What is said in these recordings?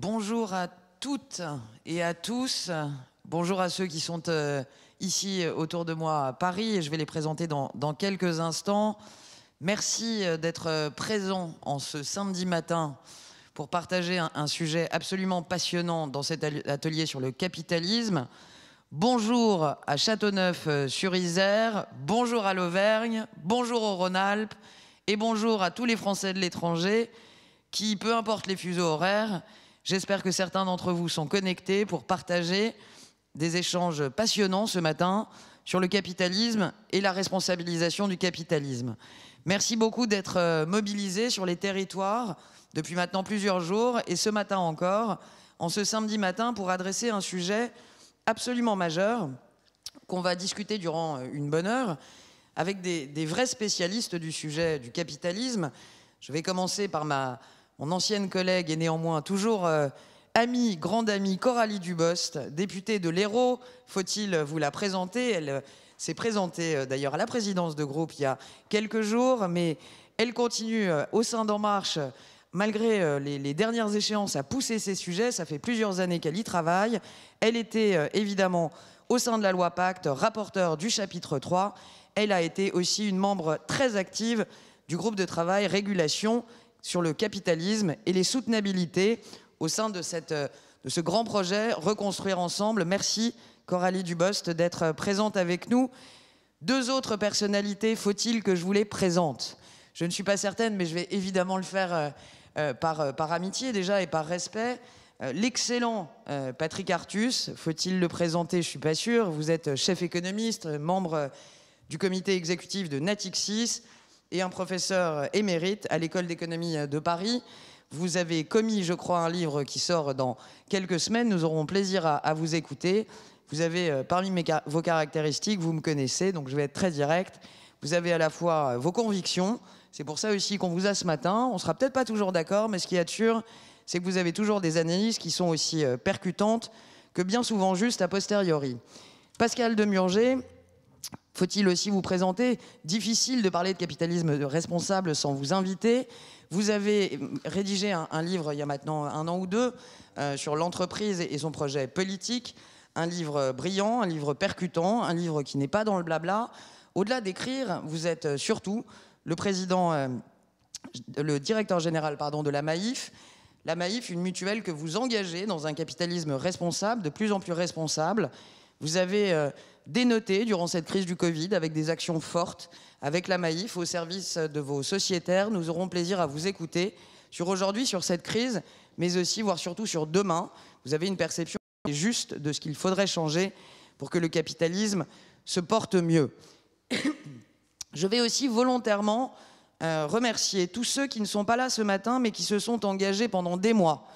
Bonjour à toutes et à tous. Bonjour à ceux qui sont ici autour de moi à Paris et je vais les présenter dans quelques instants. Merci d'être présents en ce samedi matin pour partager un sujet absolument passionnant dans cet atelier sur le capitalisme. Bonjour à Châteauneuf-sur-Isère, bonjour à l'Auvergne, bonjour au Rhône-Alpes et bonjour à tous les Français de l'étranger qui, peu importe les fuseaux horaires, j'espère que certains d'entre vous sont connectés pour partager des échanges passionnants ce matin sur le capitalisme et la responsabilisation du capitalisme. Merci beaucoup d'être mobilisés sur les territoires depuis maintenant plusieurs jours et ce matin encore, en ce samedi matin, pour adresser un sujet absolument majeur qu'on va discuter durant une bonne heure avec des vrais spécialistes du sujet du capitalisme. Je vais commencer par mon ancienne collègue et néanmoins toujours amie, grande amie, Coralie Dubost, députée de l'Hérault. Faut-il vous la présenter? Elle s'est présentée d'ailleurs à la présidence de groupe il y a quelques jours, mais elle continue au sein d'En Marche, malgré les dernières échéances, à pousser ces sujets. Ça fait plusieurs années qu'elle y travaille. Elle était évidemment au sein de la loi Pacte, rapporteure du chapitre 3. Elle a été aussi une membre très active du groupe de travail régulation sur le capitalisme et les soutenabilités au sein de ce grand projet Reconstruire ensemble. Merci Coralie Dubost d'être présente avec nous. Deux autres personnalités, faut-il que je vous les présente? Je ne suis pas certaine, mais je vais évidemment le faire par amitié déjà et par respect. L'excellent Patrick Artus, faut-il le présenter? Je ne suis pas sûre. Vous êtes chef économiste, membre du comité exécutif de Natixis et un professeur émérite à l'école d'économie de Paris. Vous avez commis, je crois, un livre qui sort dans quelques semaines. Nous aurons plaisir à vous écouter. Vous avez, parmi vos caractéristiques, vous me connaissez, donc je vais être très direct. Vous avez à la fois vos convictions. C'est pour ça aussi qu'on vous a ce matin. On ne sera peut-être pas toujours d'accord, mais ce qui est sûr, c'est que vous avez toujours des analyses qui sont aussi percutantes que bien souvent justes a posteriori. Pascal Demurger, faut-il aussi vous présenter? Difficile de parler de capitalisme responsable sans vous inviter. Vous avez rédigé un livre il y a maintenant un an ou deux sur l'entreprise et son projet politique. Un livre brillant, un livre percutant, un livre qui n'est pas dans le blabla. Au-delà d'écrire, vous êtes surtout le directeur général de la Maïf. La Maïf, une mutuelle que vous engagez dans un capitalisme responsable, de plus en plus responsable. Vous avez dénoté durant cette crise du Covid avec des actions fortes, avec la Maïf au service de vos sociétaires. Nous aurons plaisir à vous écouter sur aujourd'hui, sur cette crise, mais aussi, voire surtout sur demain. Vous avez une perception juste de ce qu'il faudrait changer pour que le capitalisme se porte mieux. Je vais aussi volontairement remercier tous ceux qui ne sont pas là ce matin, mais qui se sont engagés pendant des mois.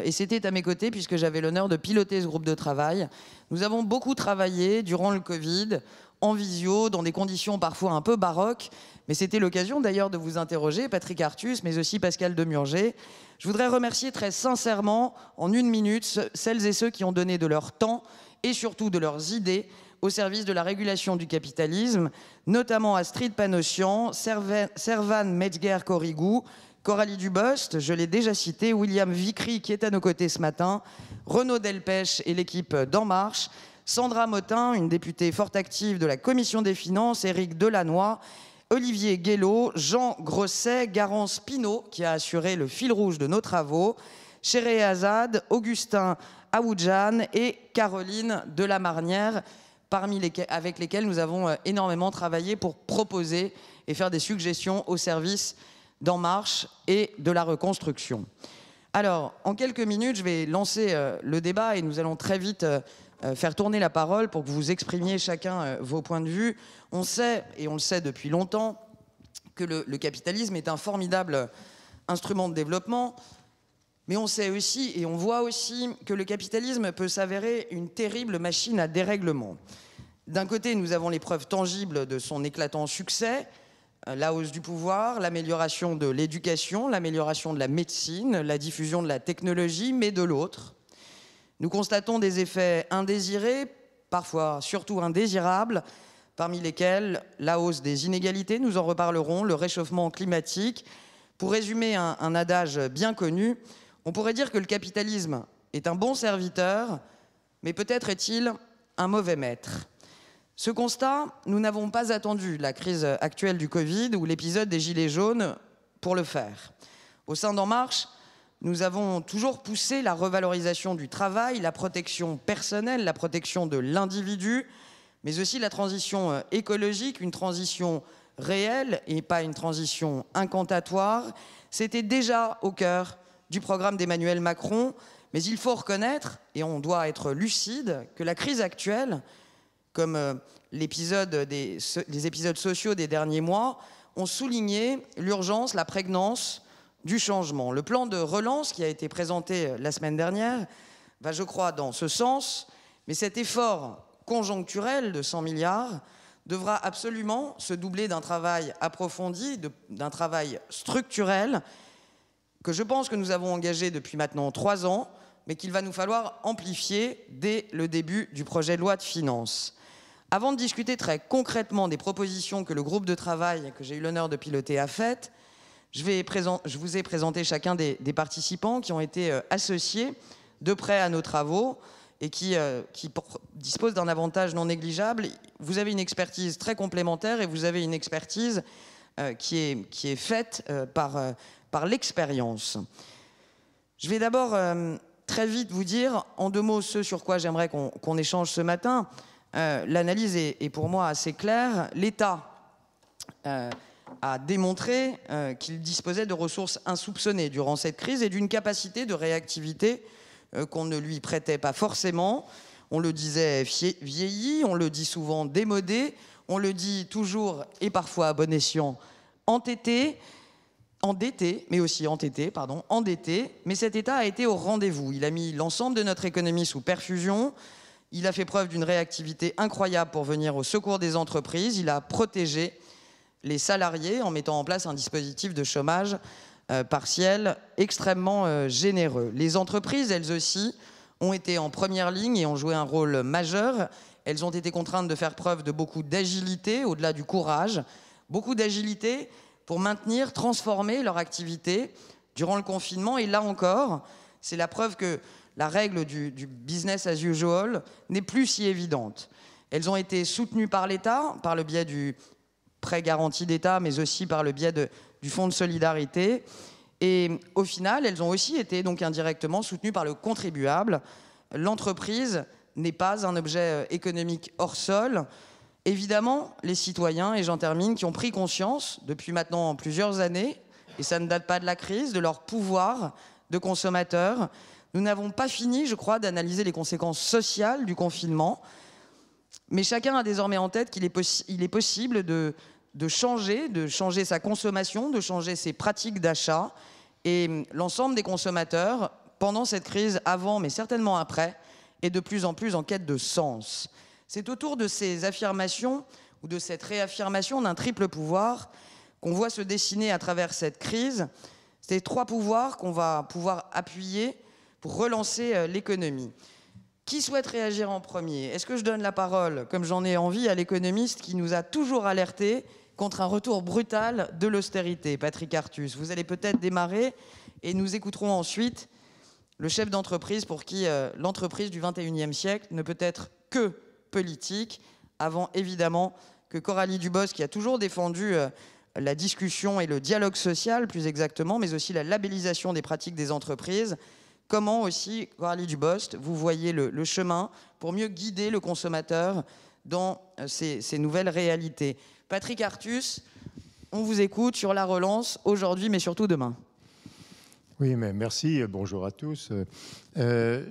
Et c'était à mes côtés puisque j'avais l'honneur de piloter ce groupe de travail. Nous avons beaucoup travaillé durant le Covid, en visio, dans des conditions parfois un peu baroques, mais c'était l'occasion d'ailleurs de vous interroger, Patrick Artus, mais aussi Pascal Demurger. Je voudrais remercier très sincèrement, en une minute, celles et ceux qui ont donné de leur temps et surtout de leurs idées au service de la régulation du capitalisme, notamment Astrid Panossian, Servan Metzger-Corrigou, Coralie Dubost, je l'ai déjà cité, William Vicry qui est à nos côtés ce matin, Renaud Delpech et l'équipe d'En Marche, Sandra Motin, une députée fort active de la Commission des Finances, Éric Delannoy, Olivier Guélaud, Jean Grosset, Garance Pinault qui a assuré le fil rouge de nos travaux, Chéré Azad, Augustin Aoudjan et Caroline Delamarnière, avec lesquels nous avons énormément travaillé pour proposer et faire des suggestions au service d'En Marche et de la reconstruction. Alors, en quelques minutes, je vais lancer le débat et nous allons très vite faire tourner la parole pour que vous exprimiez chacun vos points de vue. On sait, et on le sait depuis longtemps, que le capitalisme est un formidable instrument de développement, mais on sait aussi, et on voit aussi, que le capitalisme peut s'avérer une terrible machine à dérèglement. D'un côté, nous avons les preuves tangibles de son éclatant succès, la hausse du pouvoir, l'amélioration de l'éducation, l'amélioration de la médecine, la diffusion de la technologie, mais de l'autre, nous constatons des effets indésirés, parfois surtout indésirables, parmi lesquels la hausse des inégalités, nous en reparlerons, le réchauffement climatique. Pour résumer un adage bien connu, On pourrait dire que le capitalisme est un bon serviteur, mais peut-être est-il un mauvais maître. Ce constat, nous n'avons pas attendu la crise actuelle du Covid ou l'épisode des Gilets jaunes pour le faire. Au sein d'En Marche, nous avons toujours poussé la revalorisation du travail, la protection personnelle, la protection de l'individu, mais aussi la transition écologique, une transition réelle et pas une transition incantatoire. C'était déjà au cœur du programme d'Emmanuel Macron, mais il faut reconnaître, et on doit être lucide, que la crise actuelle, comme les épisodes sociaux des derniers mois, ont souligné l'urgence, la prégnance du changement. Le plan de relance qui a été présenté la semaine dernière va, je crois, dans ce sens, mais cet effort conjoncturel de 100 milliards devra absolument se doubler d'un travail approfondi, d'un travail structurel, que je pense que nous avons engagé depuis maintenant 3 ans, mais qu'il va nous falloir amplifier dès le début du projet de loi de finances. Avant de discuter très concrètement des propositions que le groupe de travail que j'ai eu l'honneur de piloter a faites, je vous ai présenté chacun des participants qui ont été associés de près à nos travaux et qui disposent d'un avantage non négligeable. Vous avez une expertise très complémentaire et vous avez une expertise qui est faite par l'expérience. Je vais d'abord très vite vous dire en 2 mots ce sur quoi j'aimerais qu'on échange ce matin. L'analyse est pour moi assez claire. L'État a démontré qu'il disposait de ressources insoupçonnées durant cette crise et d'une capacité de réactivité qu'on ne lui prêtait pas forcément. On le disait vieilli, on le dit souvent démodé, on le dit toujours et parfois à bon escient endetté, mais cet État a été au rendez-vous. Il a mis l'ensemble de notre économie sous perfusion. Il a fait preuve d'une réactivité incroyable pour venir au secours des entreprises. Il a protégé les salariés en mettant en place un dispositif de chômage partiel extrêmement généreux. Les entreprises, elles aussi, ont été en première ligne et ont joué un rôle majeur. Elles ont été contraintes de faire preuve de beaucoup d'agilité, au-delà du courage, beaucoup d'agilité pour maintenir, transformer leur activité durant le confinement. Et là encore, c'est la preuve que la règle du business as usual n'est plus si évidente. Elles ont été soutenues par l'État, par le biais du prêt garanti d'État, mais aussi par le biais du Fonds de solidarité. Et au final, elles ont aussi été donc indirectement soutenues par le contribuable. L'entreprise n'est pas un objet économique hors sol. Évidemment, les citoyens, et j'en termine, qui ont pris conscience depuis maintenant plusieurs années, et ça ne date pas de la crise, de leur pouvoir de consommateur. Nous n'avons pas fini, je crois, d'analyser les conséquences sociales du confinement, mais chacun a désormais en tête qu'il est possible de changer sa consommation, de changer ses pratiques d'achat, et l'ensemble des consommateurs, pendant cette crise, avant, mais certainement après, est de plus en plus en quête de sens. C'est autour de ces affirmations, ou de cette réaffirmation d'un triple pouvoir, qu'on voit se dessiner à travers cette crise, ces 3 pouvoirs qu'on va pouvoir appuyer pour relancer l'économie. Qui souhaite réagir en premier? Est-ce que je donne la parole, comme j'en ai envie, à l'économiste qui nous a toujours alertés contre un retour brutal de l'austérité, Patrick Artus? Vous allez peut-être démarrer et nous écouterons ensuite le chef d'entreprise pour qui l'entreprise du 21e siècle ne peut être que politique, avant évidemment que Coralie Dubosc, qui a toujours défendu la discussion et le dialogue social, plus exactement, mais aussi la labellisation des pratiques des entreprises. Comment aussi, Coralie Dubosc, vous voyez le chemin pour mieux guider le consommateur dans ces nouvelles réalités? Patrick Artus, on vous écoute sur la relance aujourd'hui, mais surtout demain. Oui, mais merci. Bonjour à tous. Alors,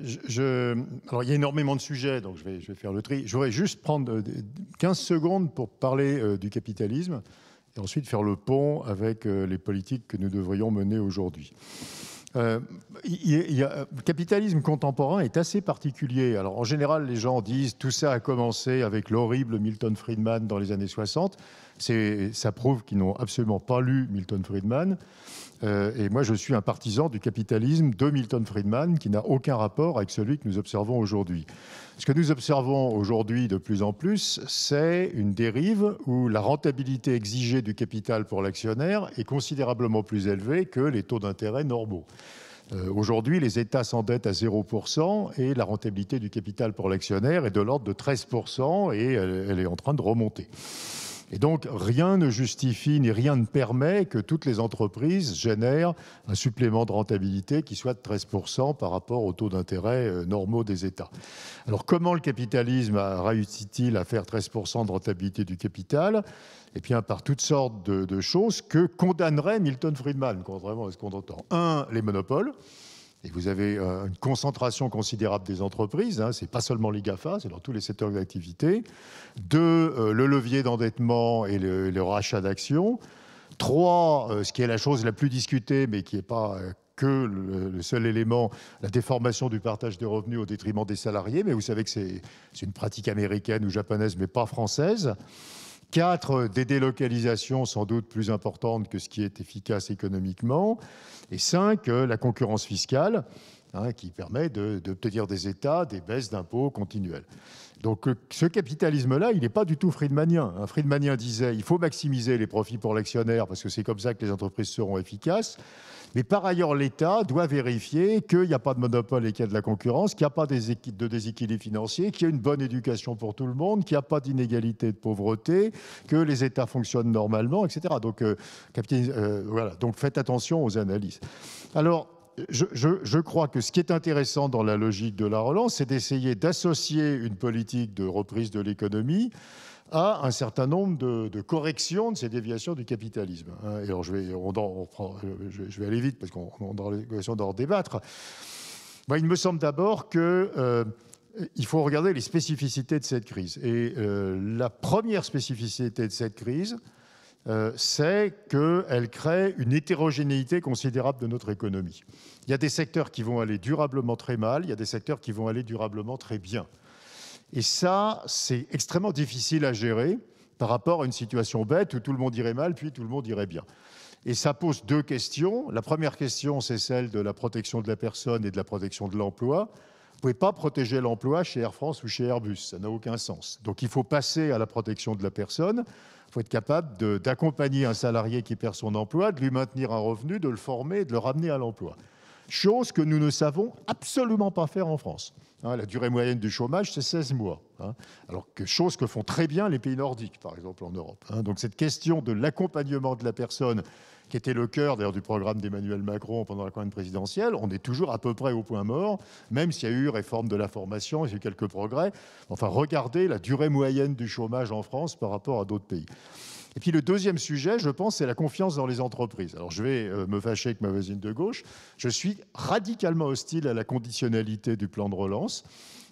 il y a énormément de sujets, donc je vais faire le tri. Je voudrais juste prendre 15 secondes pour parler du capitalisme et ensuite faire le pont avec les politiques que nous devrions mener aujourd'hui. Le capitalisme contemporain est assez particulier. Alors, en général, les gens disent tout ça a commencé avec l'horrible Milton Friedman dans les années 60. Ça prouve qu'ils n'ont absolument pas lu Milton Friedman. Et moi, je suis un partisan du capitalisme de Milton Friedman qui n'a aucun rapport avec celui que nous observons aujourd'hui. Ce que nous observons aujourd'hui de plus en plus, c'est une dérive où la rentabilité exigée du capital pour l'actionnaire est considérablement plus élevée que les taux d'intérêt normaux. Aujourd'hui, les États s'endettent à 0% et la rentabilité du capital pour l'actionnaire est de l'ordre de 13% et elle est en train de remonter. Et donc, rien ne justifie ni rien ne permet que toutes les entreprises génèrent un supplément de rentabilité qui soit de 13% par rapport aux taux d'intérêt normaux des États. Alors, comment le capitalisme réussit-il à faire 13% de rentabilité du capital ? Eh bien, par toutes sortes de choses que condamnerait Milton Friedman, contrairement à ce qu'on entend. Un, les monopoles. Et vous avez une concentration considérable des entreprises, ce n'est pas seulement les GAFA, c'est dans tous les secteurs d'activité. Deux, le levier d'endettement et le rachat d'actions. Trois, ce qui est la chose la plus discutée, mais qui n'est pas que le seul élément, la déformation du partage des revenus au détriment des salariés. Mais vous savez que c'est une pratique américaine ou japonaise, mais pas française. 4, des délocalisations sans doute plus importantes que ce qui est efficace économiquement. Et 5, la concurrence fiscale, qui permet d'obtenir des États des baisses d'impôts continuelles. Donc ce capitalisme-là, il n'est pas du tout friedmanien. Un friedmanien disait il faut maximiser les profits pour l'actionnaire parce que c'est comme ça que les entreprises seront efficaces. Mais par ailleurs, l'État doit vérifier qu'il n'y a pas de monopole et qu'il y a de la concurrence, qu'il n'y a pas de déséquilibre financier, qu'il y a une bonne éducation pour tout le monde, qu'il n'y a pas d'inégalité de pauvreté, que les États fonctionnent normalement, etc. Donc, voilà. Donc faites attention aux analyses. Alors, je crois que ce qui est intéressant dans la logique de la relance, c'est d'essayer d'associer une politique de reprise de l'économie à un certain nombre de corrections de ces déviations du capitalisme. Et alors je vais aller vite parce qu'on aura l'occasion d'en débattre. Il me semble d'abord qu'il faut regarder les spécificités de cette crise. Et la première spécificité de cette crise, c'est qu'elle crée une hétérogénéité considérable de notre économie. Il y a des secteurs qui vont aller durablement très mal, il y a des secteurs qui vont aller durablement très bien. Et ça, c'est extrêmement difficile à gérer par rapport à une situation bête où tout le monde irait mal, puis tout le monde irait bien. Et ça pose deux questions. La première question, c'est celle de la protection de la personne et de la protection de l'emploi. Vous ne pouvez pas protéger l'emploi chez Air France ou chez Airbus, ça n'a aucun sens. Donc il faut passer à la protection de la personne. Il faut être capable d'accompagner un salarié qui perd son emploi, de lui maintenir un revenu, de le former et de le ramener à l'emploi. Chose que nous ne savons absolument pas faire en France. La durée moyenne du chômage, c'est 16 mois. Alors que chose que font très bien les pays nordiques, par exemple en Europe. Donc cette question de l'accompagnement de la personne, qui était le cœur d'ailleurs du programme d'Emmanuel Macron pendant la campagne présidentielle, on est toujours à peu près au point mort, même s'il y a eu réforme de la formation, il y a eu quelques progrès. Enfin, regardez la durée moyenne du chômage en France par rapport à d'autres pays. Et puis le deuxième sujet, je pense, c'est la confiance dans les entreprises. Alors je vais me fâcher avec ma voisine de gauche. Je suis radicalement hostile à la conditionnalité du plan de relance.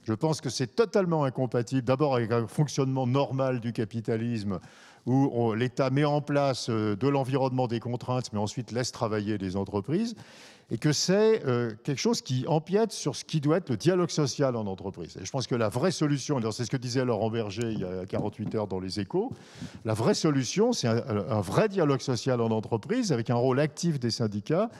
Je pense que c'est totalement incompatible, d'abord avec un fonctionnement normal du capitalisme, où l'État met en place de l'environnement des contraintes, mais ensuite laisse travailler les entreprises, et que c'est quelque chose qui empiète sur ce qui doit être le dialogue social en entreprise. Et je pense que la vraie solution, c'est ce que disait Laurent Berger il y a 48 heures dans Les Échos, la vraie solution, c'est un vrai dialogue social en entreprise, avec un rôle actif des syndicats,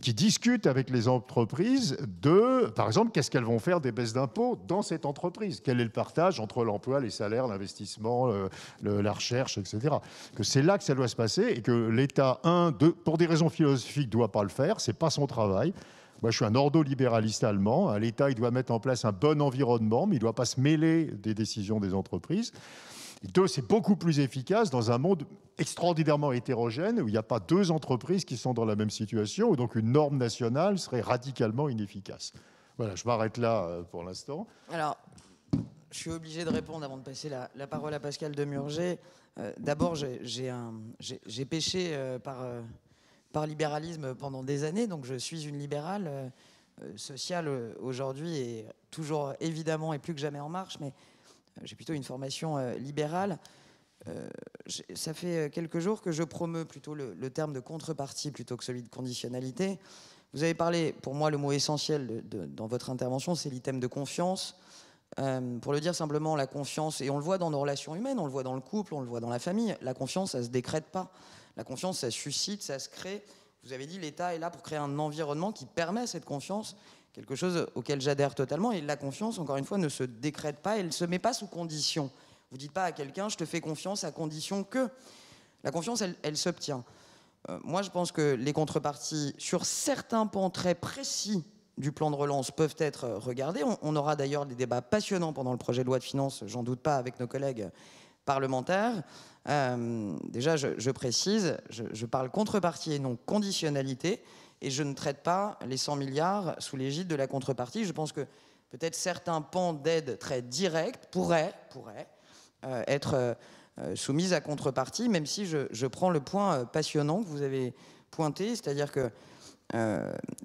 qui discutent avec les entreprises de, par exemple, qu'est-ce qu'elles vont faire des baisses d'impôts dans cette entreprise. Quel est le partage entre l'emploi, les salaires, l'investissement, la recherche, etc. Que c'est là que ça doit se passer et que l'État, pour des raisons philosophiques, ne doit pas le faire. Ce n'est pas son travail. Moi, je suis un ordolibéraliste allemand. L'État, il doit mettre en place un bon environnement, mais il ne doit pas se mêler des décisions des entreprises. Et deux, c'est beaucoup plus efficace dans un monde extraordinairement hétérogène où il n'y a pas deux entreprises qui sont dans la même situation, où donc une norme nationale serait radicalement inefficace. Voilà, je m'arrête là pour l'instant. Alors, je suis obligé de répondre avant de passer la parole à Pascal Demurger. D'abord, j'ai péché par libéralisme pendant des années, donc je suis une libérale sociale aujourd'hui et toujours évidemment et plus que jamais en marche, mais j'ai plutôt une formation libérale. Ça fait quelques jours que je promeus plutôt le terme de contrepartie plutôt que celui de conditionnalité. Vous avez parlé, pour moi, le mot essentiel dans votre intervention, c'est l'item de confiance. Pour le dire simplement, la confiance, et on le voit dans nos relations humaines, on le voit dans le couple, on le voit dans la famille, la confiance, ça ne se décrète pas. La confiance, ça suscite, ça se crée. Vous avez dit, l'État est là pour créer un environnement qui permet cette confiance, quelque chose auquel j'adhère totalement. Et la confiance, encore une fois, ne se décrète pas, elle ne se met pas sous condition. Vous ne dites pas à quelqu'un, je te fais confiance à condition que. La confiance, elle s'obtient. Moi, je pense que les contreparties, sur certains pans très précis du plan de relance, peuvent être regardées. On aura d'ailleurs des débats passionnants pendant le projet de loi de finances, j'en doute pas, avec nos collègues parlementaires. Déjà, je précise, je parle contrepartie et non conditionnalité, et je ne traite pas les 100 milliards sous l'égide de la contrepartie. Je pense que peut-être certains pans d'aide très directs pourraient être soumises à contrepartie, même si je prends le point passionnant que vous avez pointé, c'est-à-dire que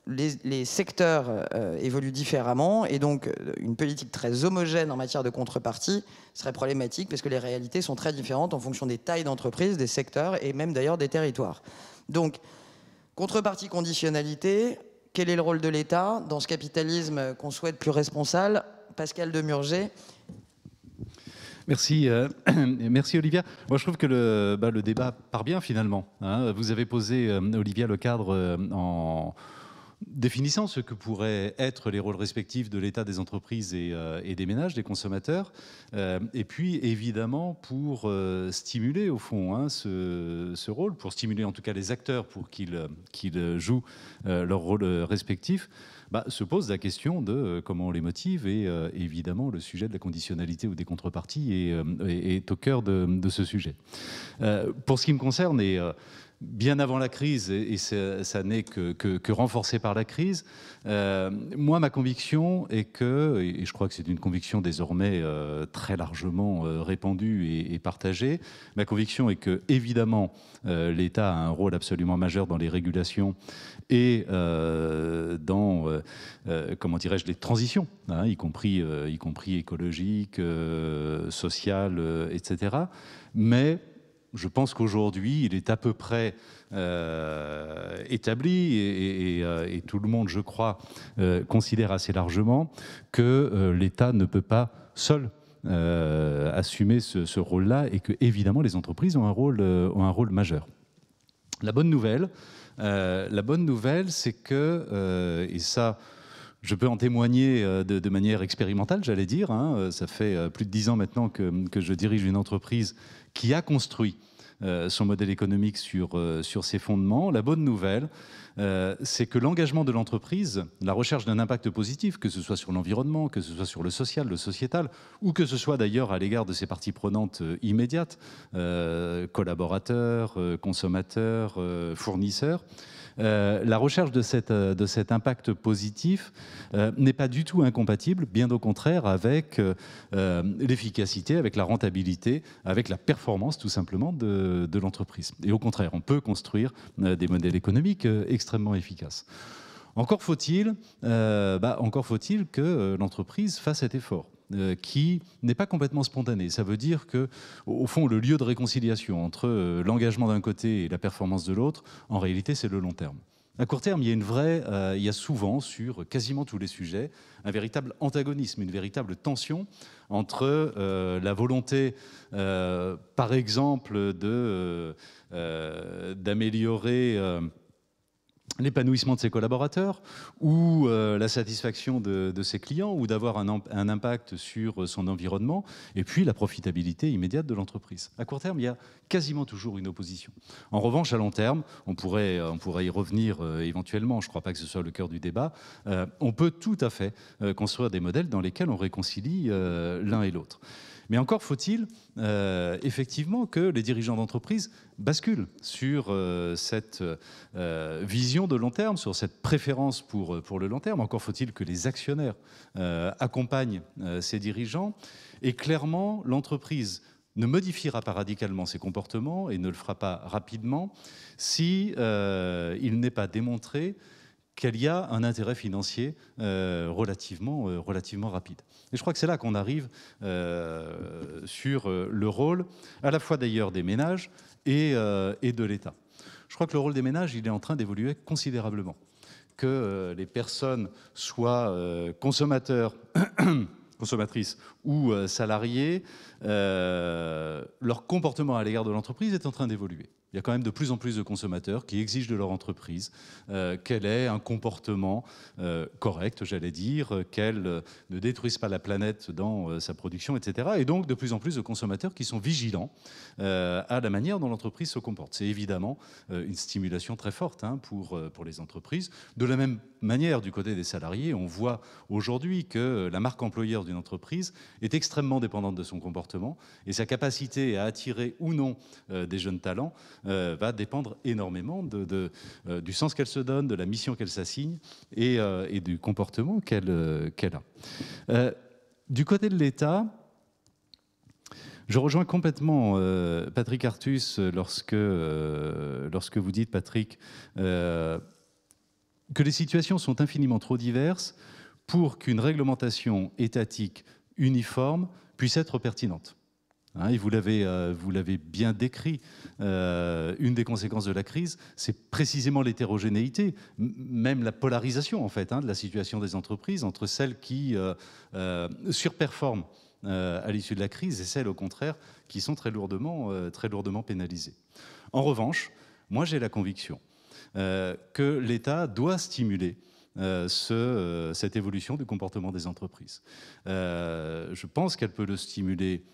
les secteurs évoluent différemment, et donc une politique très homogène en matière de contrepartie serait problématique, parce que les réalités sont très différentes en fonction des tailles d'entreprise, des secteurs et même d'ailleurs des territoires. Donc, contrepartie, conditionnalité, quel est le rôle de l'État dans ce capitalisme qu'on souhaite plus responsable? Pascal Demurger. Merci, merci Olivia. Moi, je trouve que le débat part bien finalement. Hein. Vous avez posé, Olivia, le cadre en définissant ce que pourraient être les rôles respectifs de l'État, des entreprises et des ménages, des consommateurs. Et puis, évidemment, pour stimuler, au fond, hein, ce rôle, pour stimuler en tout cas les acteurs pour qu'ils jouent leur rôle respectif, se pose la question de comment on les motive, et évidemment le sujet de la conditionnalité ou des contreparties est au cœur de ce sujet. Pour ce qui me concerne, et bien avant la crise, et ça n'est que renforcé par la crise, moi ma conviction est que, et je crois que c'est une conviction désormais très largement répandue et partagée, ma conviction est que évidemment l'État a un rôle absolument majeur dans les régulations et dans, comment dirais-je, les transitions, hein, y compris écologiques, sociales, etc. Mais je pense qu'aujourd'hui, il est à peu près établi, et tout le monde, je crois, considère assez largement que l'État ne peut pas seul assumer ce rôle-là, et que, évidemment, les entreprises ont un rôle majeur. La bonne nouvelle, c'est que, et ça, je peux en témoigner de manière expérimentale, j'allais dire, hein, ça fait plus de 10 ans maintenant que je dirige une entreprise qui a construit son modèle économique sur ses fondements. La bonne nouvelle, c'est que l'engagement de l'entreprise, la recherche d'un impact positif, que ce soit sur l'environnement, que ce soit sur le social, le sociétal, ou que ce soit d'ailleurs à l'égard de ses parties prenantes immédiates, collaborateurs, consommateurs, fournisseurs, la recherche de cet impact positif n'est pas du tout incompatible, bien au contraire, avec l'efficacité, avec la rentabilité, avec la performance tout simplement de l'entreprise. Et au contraire, on peut construire des modèles économiques extrêmement efficaces. Encore faut-il que l'entreprise fasse cet effort, qui n'est pas complètement spontané. Ça veut dire que, au fond, le lieu de réconciliation entre l'engagement d'un côté et la performance de l'autre, en réalité, c'est le long terme. À court terme, il y a souvent, sur quasiment tous les sujets, un véritable antagonisme, une véritable tension entre la volonté, par exemple, d'améliorer l'épanouissement de ses collaborateurs, ou la satisfaction de ses clients, ou d'avoir un impact sur son environnement, et puis la profitabilité immédiate de l'entreprise. À court terme, il y a quasiment toujours une opposition. En revanche, à long terme, on pourrait y revenir éventuellement, je ne crois pas que ce soit le cœur du débat, on peut tout à fait construire des modèles dans lesquels on réconcilie l'un et l'autre. Mais encore faut-il effectivement que les dirigeants d'entreprise basculent sur cette vision de long terme, sur cette préférence pour le long terme. Encore faut-il que les actionnaires accompagnent ces dirigeants. Et clairement, l'entreprise ne modifiera pas radicalement ses comportements et ne le fera pas rapidement si il n'est pas démontré qu'il y a un intérêt financier relativement rapide. Et je crois que c'est là qu'on arrive sur le rôle, à la fois d'ailleurs des ménages et de l'État. Je crois que le rôle des ménages, il est en train d'évoluer considérablement. Que les personnes soient consommateurs, consommatrices ou salariés, leur comportement à l'égard de l'entreprise est en train d'évoluer. Il y a quand même de plus en plus de consommateurs qui exigent de leur entreprise qu'elle ait un comportement correct, j'allais dire, qu'elle ne détruise pas la planète dans sa production, etc. Et donc de plus en plus de consommateurs qui sont vigilants à la manière dont l'entreprise se comporte. C'est évidemment une stimulation très forte pour les entreprises. De la même manière, du côté des salariés, on voit aujourd'hui que la marque employeur d'une entreprise est extrêmement dépendante de son comportement et sa capacité à attirer ou non des jeunes talents va dépendre énormément du sens qu'elle se donne, de la mission qu'elle s'assigne et du comportement qu'elle a. Du côté de l'État, je rejoins complètement Patrick Artus lorsque vous dites, Patrick, que les situations sont infiniment trop diverses pour qu'une réglementation étatique uniforme puisse être pertinente. Et vous l'avez bien décrit, une des conséquences de la crise, c'est précisément l'hétérogénéité, même la polarisation en fait, de la situation des entreprises entre celles qui surperforment à l'issue de la crise et celles au contraire qui sont très lourdement pénalisées. En revanche, moi j'ai la conviction que l'État doit stimuler cette évolution du comportement des entreprises. Je pense qu'elle peut le stimuler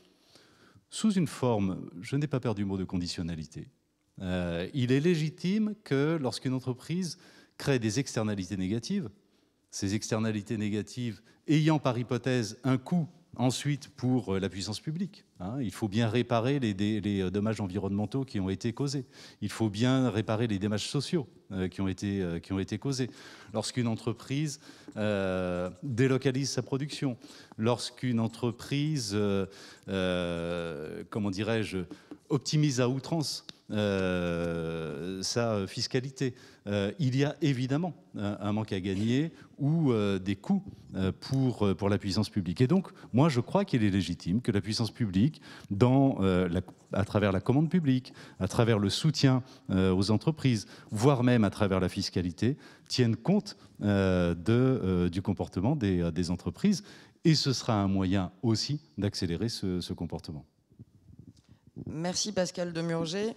sous une forme, je n'ai pas peur du mot, de conditionnalité. Il est légitime que lorsqu'une entreprise crée des externalités négatives, ces externalités négatives ayant par hypothèse un coût ensuite pour la puissance publique, il faut bien réparer les dommages environnementaux qui ont été causés. Il faut bien réparer les dommages sociaux qui ont été causés. Lorsqu'une entreprise délocalise sa production, lorsqu'une entreprise, comment dirais-je, optimise à outrance sa fiscalité, il y a évidemment un manque à gagner ou des coûts pour la puissance publique. Et donc, moi, je crois qu'il est légitime que la puissance publique, à travers la commande publique, à travers le soutien aux entreprises, voire même à travers la fiscalité, tienne compte du comportement des entreprises. Et ce sera un moyen aussi d'accélérer ce comportement. Merci Pascal Demurger.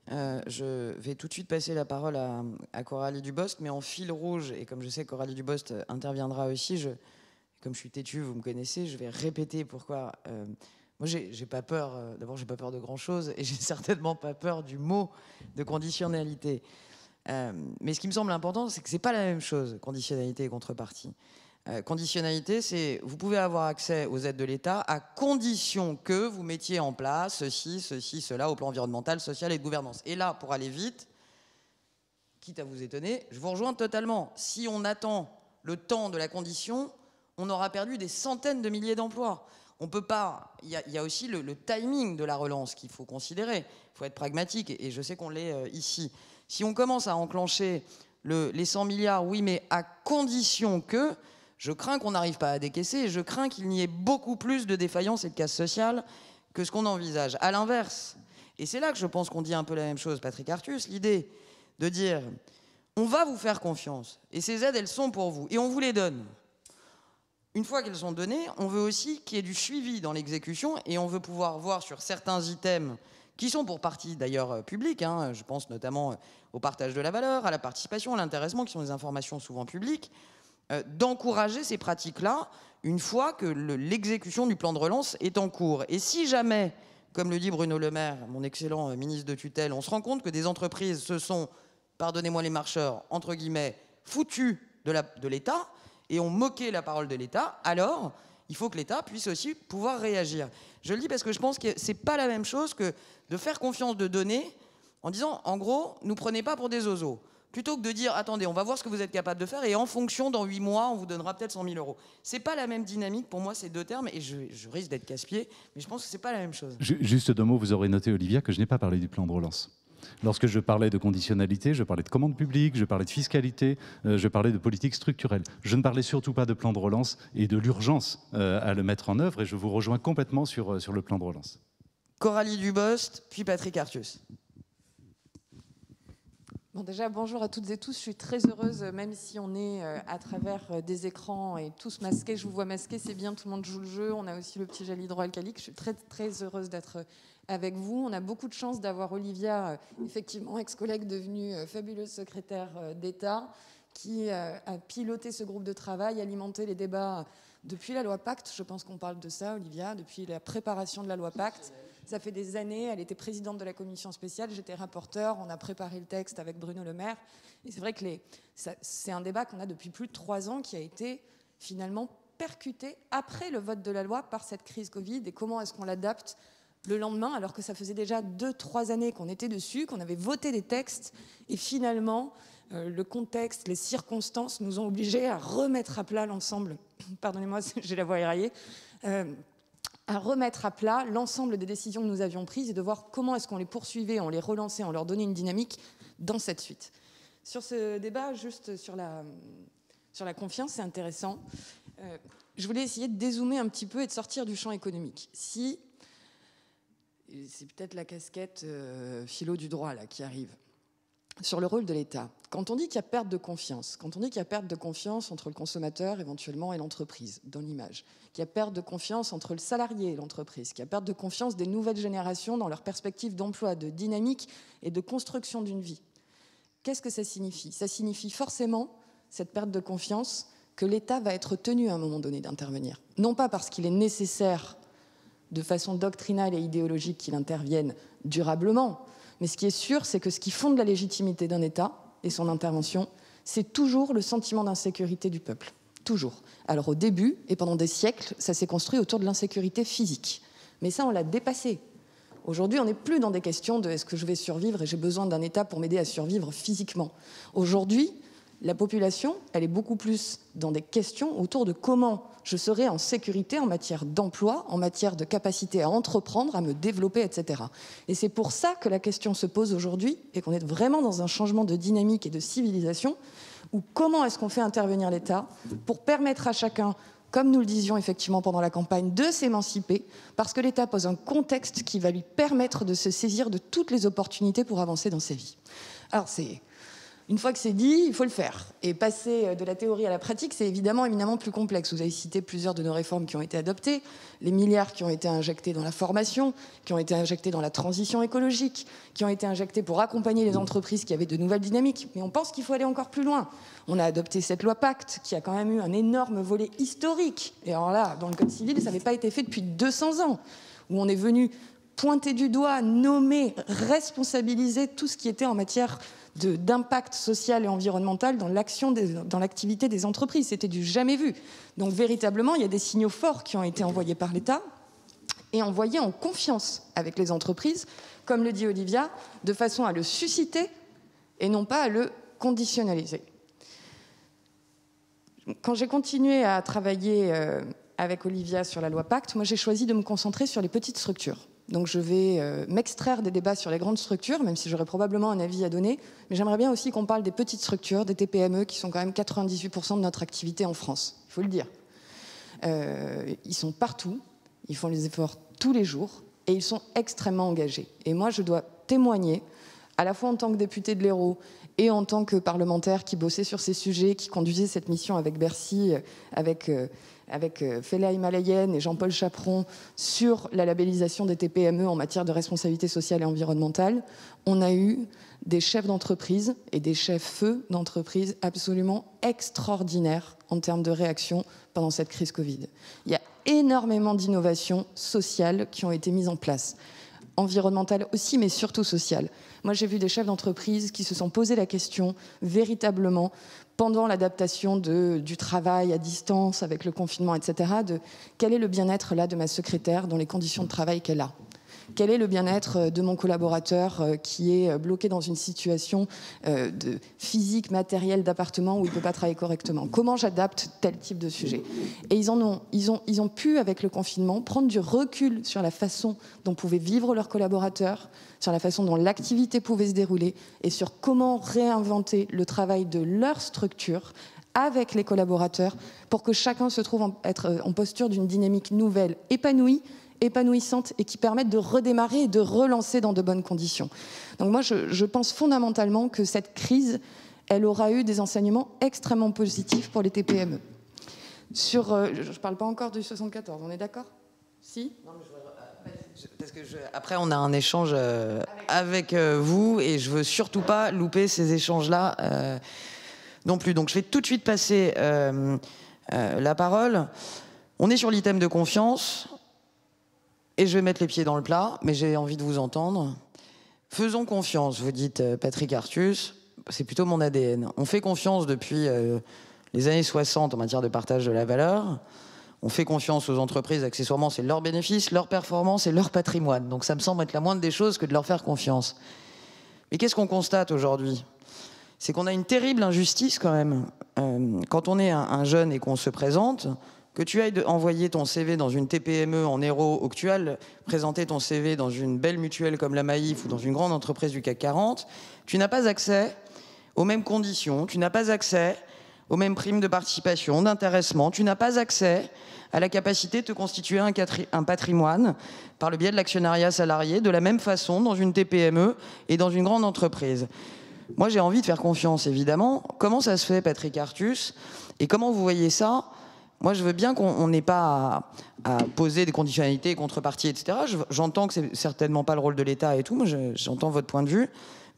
Je vais tout de suite passer la parole à Coralie Dubost, mais en fil rouge, et comme je sais que Coralie Dubost interviendra aussi, comme je suis têtu, vous me connaissez, je vais répéter pourquoi. Moi, j'ai pas peur. D'abord, j'ai pas peur de grand-chose, et j'ai certainement pas peur du mot de conditionnalité. Mais ce qui me semble important, c'est que c'est pas la même chose, conditionnalité et contrepartie. Conditionnalité, c'est vous pouvez avoir accès aux aides de l'État à condition que vous mettiez en place ceci, cela au plan environnemental, social et de gouvernance. Et là, pour aller vite, quitte à vous étonner, je vous rejoins totalement. Si on attend le temps de la condition, on aura perdu des centaines de milliers d'emplois. On peut pas. Il y a aussi le timing de la relance qu'il faut considérer. Il faut être pragmatique, et je sais qu'on l'est ici. Si on commence à enclencher les 100 milliards, oui, mais à condition que... Je crains qu'on n'arrive pas à décaisser et je crains qu'il n'y ait beaucoup plus de défaillances et de casse sociale que ce qu'on envisage. À l'inverse, et c'est là que je pense qu'on dit un peu la même chose, Patrick Artus, l'idée de dire on va vous faire confiance et ces aides, elles sont pour vous et on vous les donne. Une fois qu'elles sont données, on veut aussi qu'il y ait du suivi dans l'exécution et on veut pouvoir voir sur certains items qui sont pour partie d'ailleurs publics, je pense notamment au partage de la valeur, à la participation, à l'intéressement, qui sont des informations souvent publiques, d'encourager ces pratiques-là une fois que l'exécution du plan de relance est en cours. Et si jamais, comme le dit Bruno Le Maire, mon excellent ministre de tutelle, on se rend compte que des entreprises se sont, pardonnez-moi les marcheurs, entre guillemets, foutus de l'État et ont moqué la parole de l'État, alors il faut que l'État puisse aussi pouvoir réagir. Je le dis parce que je pense que c'est pas la même chose que de faire confiance, de donner, en disant, en gros, nous prenez pas pour des oiseaux. Plutôt que de dire, attendez, on va voir ce que vous êtes capable de faire et en fonction, dans 8 mois, on vous donnera peut-être 100 000 euros. C'est pas la même dynamique, pour moi, ces deux termes, et je risque d'être casse-pied, mais je pense que c'est pas la même chose. Juste deux mots, vous aurez noté, Olivia, que je n'ai pas parlé du plan de relance. Lorsque je parlais de conditionnalité, je parlais de commande publique, je parlais de fiscalité, je parlais de politique structurelle. Je ne parlais surtout pas de plan de relance et de l'urgence à le mettre en œuvre, et je vous rejoins complètement sur le plan de relance. Coralie Dubost, puis Patrick Artus. Bon, déjà, bonjour à toutes et tous. Je suis très heureuse, même si on est à travers des écrans et tous masqués. Je vous vois masqués, c'est bien, tout le monde joue le jeu. On a aussi le petit gel hydroalcoolique. Je suis très, très heureuse d'être avec vous. On a beaucoup de chance d'avoir Olivia, effectivement, ex-collègue devenue fabuleuse secrétaire d'État, qui a piloté ce groupe de travail, alimenté les débats depuis la loi Pacte. Je pense qu'on parle de ça, Olivia, depuis la préparation de la loi Pacte. Ça fait des années, elle était présidente de la commission spéciale, j'étais rapporteur, on a préparé le texte avec Bruno Le Maire. Et c'est vrai que c'est un débat qu'on a depuis plus de 3 ans qui a été finalement percuté après le vote de la loi par cette crise Covid. Et comment est-ce qu'on l'adapte le lendemain, alors que ça faisait déjà 2-3 années qu'on était dessus, qu'on avait voté des textes. Et finalement, le contexte, les circonstances nous ont obligés à remettre à plat l'ensemble. Pardonnez-moi, j'ai la voix éraillée. À remettre à plat l'ensemble des décisions que nous avions prises et de voir comment est-ce qu'on les poursuivait, on les relançait, on leur donnait une dynamique dans cette suite. Sur ce débat, juste sur la confiance, c'est intéressant. Je voulais essayer de dézoomer un petit peu et de sortir du champ économique. C'est peut-être la casquette philo du droit là, qui arrive. Sur le rôle de l'État. Quand on dit qu'il y a perte de confiance, entre le consommateur éventuellement et l'entreprise, dans l'image, qu'il y a perte de confiance entre le salarié et l'entreprise, qu'il y a perte de confiance des nouvelles générations dans leurs perspectives d'emploi, de dynamique et de construction d'une vie, qu'est-ce que ça signifie ? Ça signifie forcément, cette perte de confiance, que l'État va être tenu à un moment donné d'intervenir. Non pas parce qu'il est nécessaire, de façon doctrinale et idéologique, qu'il intervienne durablement, mais ce qui est sûr, c'est que ce qui fonde la légitimité d'un État et son intervention, c'est toujours le sentiment d'insécurité du peuple. Toujours. Alors au début, et pendant des siècles, ça s'est construit autour de l'insécurité physique. Mais ça, on l'a dépassé. Aujourd'hui, on n'est plus dans des questions de « est-ce que je vais survivre et j'ai besoin d'un État pour m'aider à survivre physiquement ?» Aujourd'hui, la population, elle est beaucoup plus dans des questions autour de comment je serai en sécurité en matière d'emploi, en matière de capacité à entreprendre, à me développer, etc. Et c'est pour ça que la question se pose aujourd'hui et qu'on est vraiment dans un changement de dynamique et de civilisation où comment est-ce qu'on fait intervenir l'État pour permettre à chacun, comme nous le disions effectivement pendant la campagne, de s'émanciper parce que l'État pose un contexte qui va lui permettre de se saisir de toutes les opportunités pour avancer dans sa vie. Alors une fois que c'est dit, il faut le faire. Et passer de la théorie à la pratique, c'est évidemment éminemment plus complexe. Vous avez cité plusieurs de nos réformes qui ont été adoptées, les milliards qui ont été injectés dans la formation, qui ont été injectés dans la transition écologique, qui ont été injectés pour accompagner les entreprises qui avaient de nouvelles dynamiques. Mais on pense qu'il faut aller encore plus loin. On a adopté cette loi Pacte, qui a quand même eu un énorme volet historique. Et alors là, dans le Code civil, ça n'avait pas été fait depuis 200 ans, où on est venu pointer du doigt, nommer, responsabiliser tout ce qui était en matière d'impact social et environnemental dans l'activité des entreprises. C'était du jamais vu. Donc véritablement, il y a des signaux forts qui ont été envoyés par l'État et envoyés en confiance avec les entreprises, comme le dit Olivia, de façon à le susciter et non pas à le conditionnaliser. Quand j'ai continué à travailler avec Olivia sur la loi Pacte, moi j'ai choisi de me concentrer sur les petites structures. Donc je vais m'extraire des débats sur les grandes structures, même si j'aurais probablement un avis à donner. Mais j'aimerais bien aussi qu'on parle des petites structures, des TPME, qui sont quand même 98% de notre activité en France. Il faut le dire. Ils sont partout, ils font les efforts tous les jours, et ils sont extrêmement engagés. Et moi, je dois témoigner, à la fois en tant que député de l'Hérault et en tant que parlementaire qui bossait sur ces sujets, qui conduisait cette mission avec Bercy, avec Fela Himalayen et Jean-Paul Chaperon sur la labellisation des TPME en matière de responsabilité sociale et environnementale, on a eu des chefs d'entreprise et des chefs-feux d'entreprise absolument extraordinaires en termes de réaction pendant cette crise Covid. Il y a énormément d'innovations sociales qui ont été mises en place, environnementales aussi, mais surtout sociales. Moi, j'ai vu des chefs d'entreprise qui se sont posé la question véritablement pendant l'adaptation du travail à distance, avec le confinement, etc., de quel est le bien-être là de ma secrétaire dans les conditions de travail qu'elle a ? Quel est le bien-être de mon collaborateur qui est bloqué dans une situation de physique, matérielle d'appartement où il ne peut pas travailler correctement ? Comment j'adapte tel type de sujet ? Et ils ont pu, avec le confinement, prendre du recul sur la façon dont pouvaient vivre leurs collaborateurs, sur la façon dont l'activité pouvait se dérouler et sur comment réinventer le travail de leur structure avec les collaborateurs pour que chacun se trouve être en posture d'une dynamique nouvelle, épanouie épanouissantes et qui permettent de redémarrer et de relancer dans de bonnes conditions. Donc moi, je pense fondamentalement que cette crise, elle aura eu des enseignements extrêmement positifs pour les TPME. Je ne parle pas encore du 74, on est d'accord? Si? Non, mais parce que après, on a un échange avec vous et je veux surtout pas louper ces échanges-là non plus. Donc, je vais tout de suite passer la parole. On est sur l'item de confiance et je vais mettre les pieds dans le plat, mais j'ai envie de vous entendre. Faisons confiance, vous dites Patrick Artus, c'est plutôt mon ADN. On fait confiance depuis les années 60 en matière de partage de la valeur. On fait confiance aux entreprises, accessoirement, c'est leur bénéfice, leur performance et leur patrimoine. Donc ça me semble être la moindre des choses que de leur faire confiance. Mais qu'est-ce qu'on constate aujourd'hui? C'est qu'on a une terrible injustice quand même. Quand on est un jeune et qu'on se présente, que tu ailles envoyer ton CV dans une TPME en héros ou que tu ailles présenter ton CV dans une belle mutuelle comme la Maïf ou dans une grande entreprise du CAC 40, tu n'as pas accès aux mêmes conditions, tu n'as pas accès aux mêmes primes de participation, d'intéressement, tu n'as pas accès à la capacité de te constituer un patrimoine par le biais de l'actionnariat salarié, de la même façon dans une TPME et dans une grande entreprise. Moi, j'ai envie de faire confiance, évidemment. Comment ça se fait, Patrick Artus? Et comment vous voyez ça? Moi, je veux bien qu'on n'ait pas à poser des conditionnalités, contreparties, etc. J'entends que c'est certainement pas le rôle de l'État et tout. Moi, j'entends votre point de vue.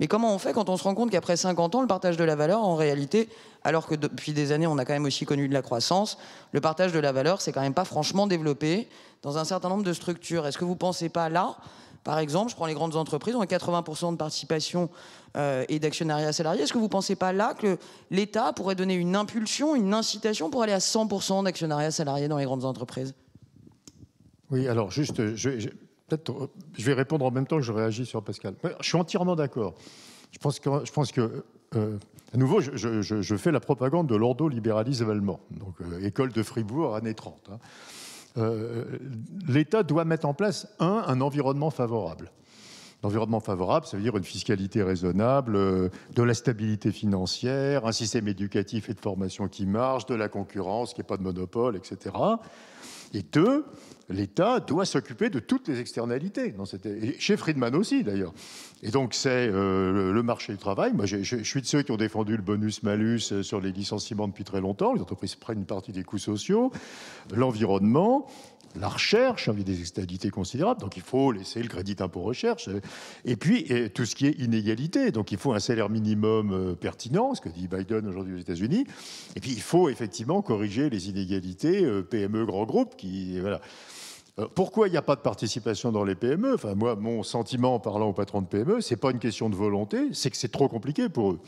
Mais comment on fait quand on se rend compte qu'après 50 ans, le partage de la valeur, en réalité, alors que depuis des années, on a quand même aussi connu de la croissance, le partage de la valeur, c'est quand même pas franchement développé dans un certain nombre de structures. Est-ce que vous pensez pas là, par exemple, je prends les grandes entreprises, on a 80% de participation et d'actionnariat salarié. Est-ce que vous pensez pas là que l'État pourrait donner une impulsion, une incitation pour aller à 100% d'actionnariat salarié dans les grandes entreprises? Oui, alors juste, je vais répondre en même temps que je réagis sur Pascal. Je suis entièrement d'accord. Je pense que à nouveau, je fais la propagande de l'ordolibéralisme allemand, donc école de Fribourg, années 30. L'État doit mettre en place, un environnement favorable. L'environnement favorable, ça veut dire une fiscalité raisonnable, de la stabilité financière, un système éducatif et de formation qui marche, de la concurrence, qu'il n'y ait pas de monopole, etc. Et deux, l'État doit s'occuper de toutes les externalités. Et chez Friedman aussi, d'ailleurs. Et donc, c'est le marché du travail. Moi, je suis de ceux qui ont défendu le bonus-malus sur les licenciements depuis très longtemps. Les entreprises prennent une partie des coûts sociaux, l'environnement, la recherche, des externalités considérables. Donc, il faut laisser le crédit d'impôt recherche. Et puis, tout ce qui est inégalité. Donc, il faut un salaire minimum pertinent, ce que dit Biden aujourd'hui aux États-Unis. Et puis, il faut effectivement corriger les inégalités PME, grands groupes. Voilà. Pourquoi il n'y a pas de participation dans les PME? Enfin, moi, mon sentiment en parlant aux patrons de PME, c'est pas une question de volonté, c'est que c'est trop compliqué pour eux.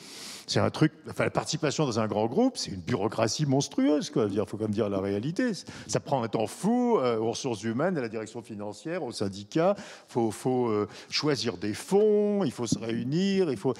C'est un truc. Enfin, la participation dans un grand groupe, c'est une bureaucratie monstrueuse, quoi. Il faut quand même dire la réalité. Ça prend un temps fou aux ressources humaines, à la direction financière, aux syndicats. Il faut choisir des fonds, il faut se réunir, il faut.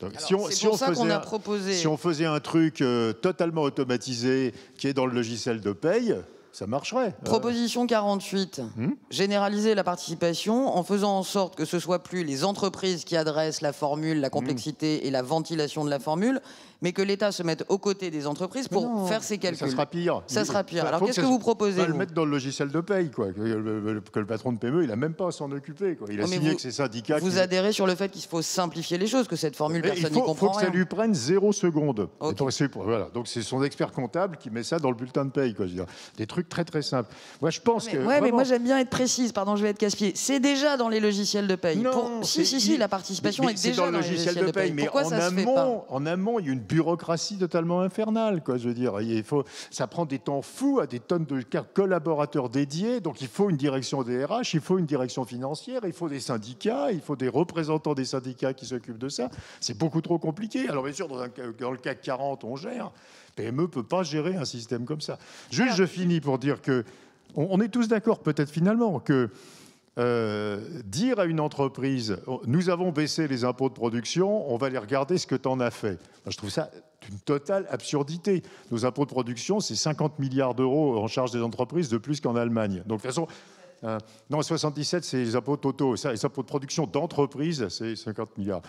Donc, alors, si on faisait un truc totalement automatisé qui est dans le logiciel de paye, ça marcherait. Proposition 48, généraliser la participation en faisant en sorte que ce soit plus les entreprises qui adressent la formule, la complexité et la ventilation de la formule, mais que l'État se mette aux côtés des entreprises pour faire ses calculs. Ça sera pire. Ça sera pire. Alors qu'est-ce que vous proposez? Le mettre dans le logiciel de paye, quoi. Que le patron de PME, il n'a même pas à s'en occuper, quoi. Il a signé que ses syndicats. Vous adhérez sur le fait qu'il faut simplifier les choses, que cette formule, personne n'y comprend rien. Il faut que ça lui prenne 0 seconde. Okay. Donc c'est son expert comptable qui met ça dans le bulletin de paye, quoi. Je veux dire, des trucs très très simples. Moi, je pense que. Ouais, mais moi j'aime bien être précise. Pardon, je vais être casse-pied. C'est déjà dans les logiciels de paye. Non, si, la participation est déjà dans le logiciel de paye. Mais pourquoi ça se fait pas? En amont, il y a une bureaucratie totalement infernale, quoi. Je veux dire, ça prend des temps fous à des tonnes de collaborateurs dédiés. Donc, il faut une direction des RH, il faut une direction financière, il faut des syndicats, il faut des représentants des syndicats qui s'occupent de ça. C'est beaucoup trop compliqué. Alors, bien sûr, dans le CAC 40, on gère. PME ne peut pas gérer un système comme ça. Juste, je finis pour dire que on est tous d'accord, peut-être finalement, que dire à une entreprise « nous avons baissé les impôts de production, on va les regarder ce que tu en as fait ». Je trouve ça une totale absurdité. Nos impôts de production, c'est 50 milliards d'euros en charge des entreprises de plus qu'en Allemagne. Donc, de toute façon, non, 77, c'est les impôts totaux. Ça, les impôts de production d'entreprise, c'est 50 milliards.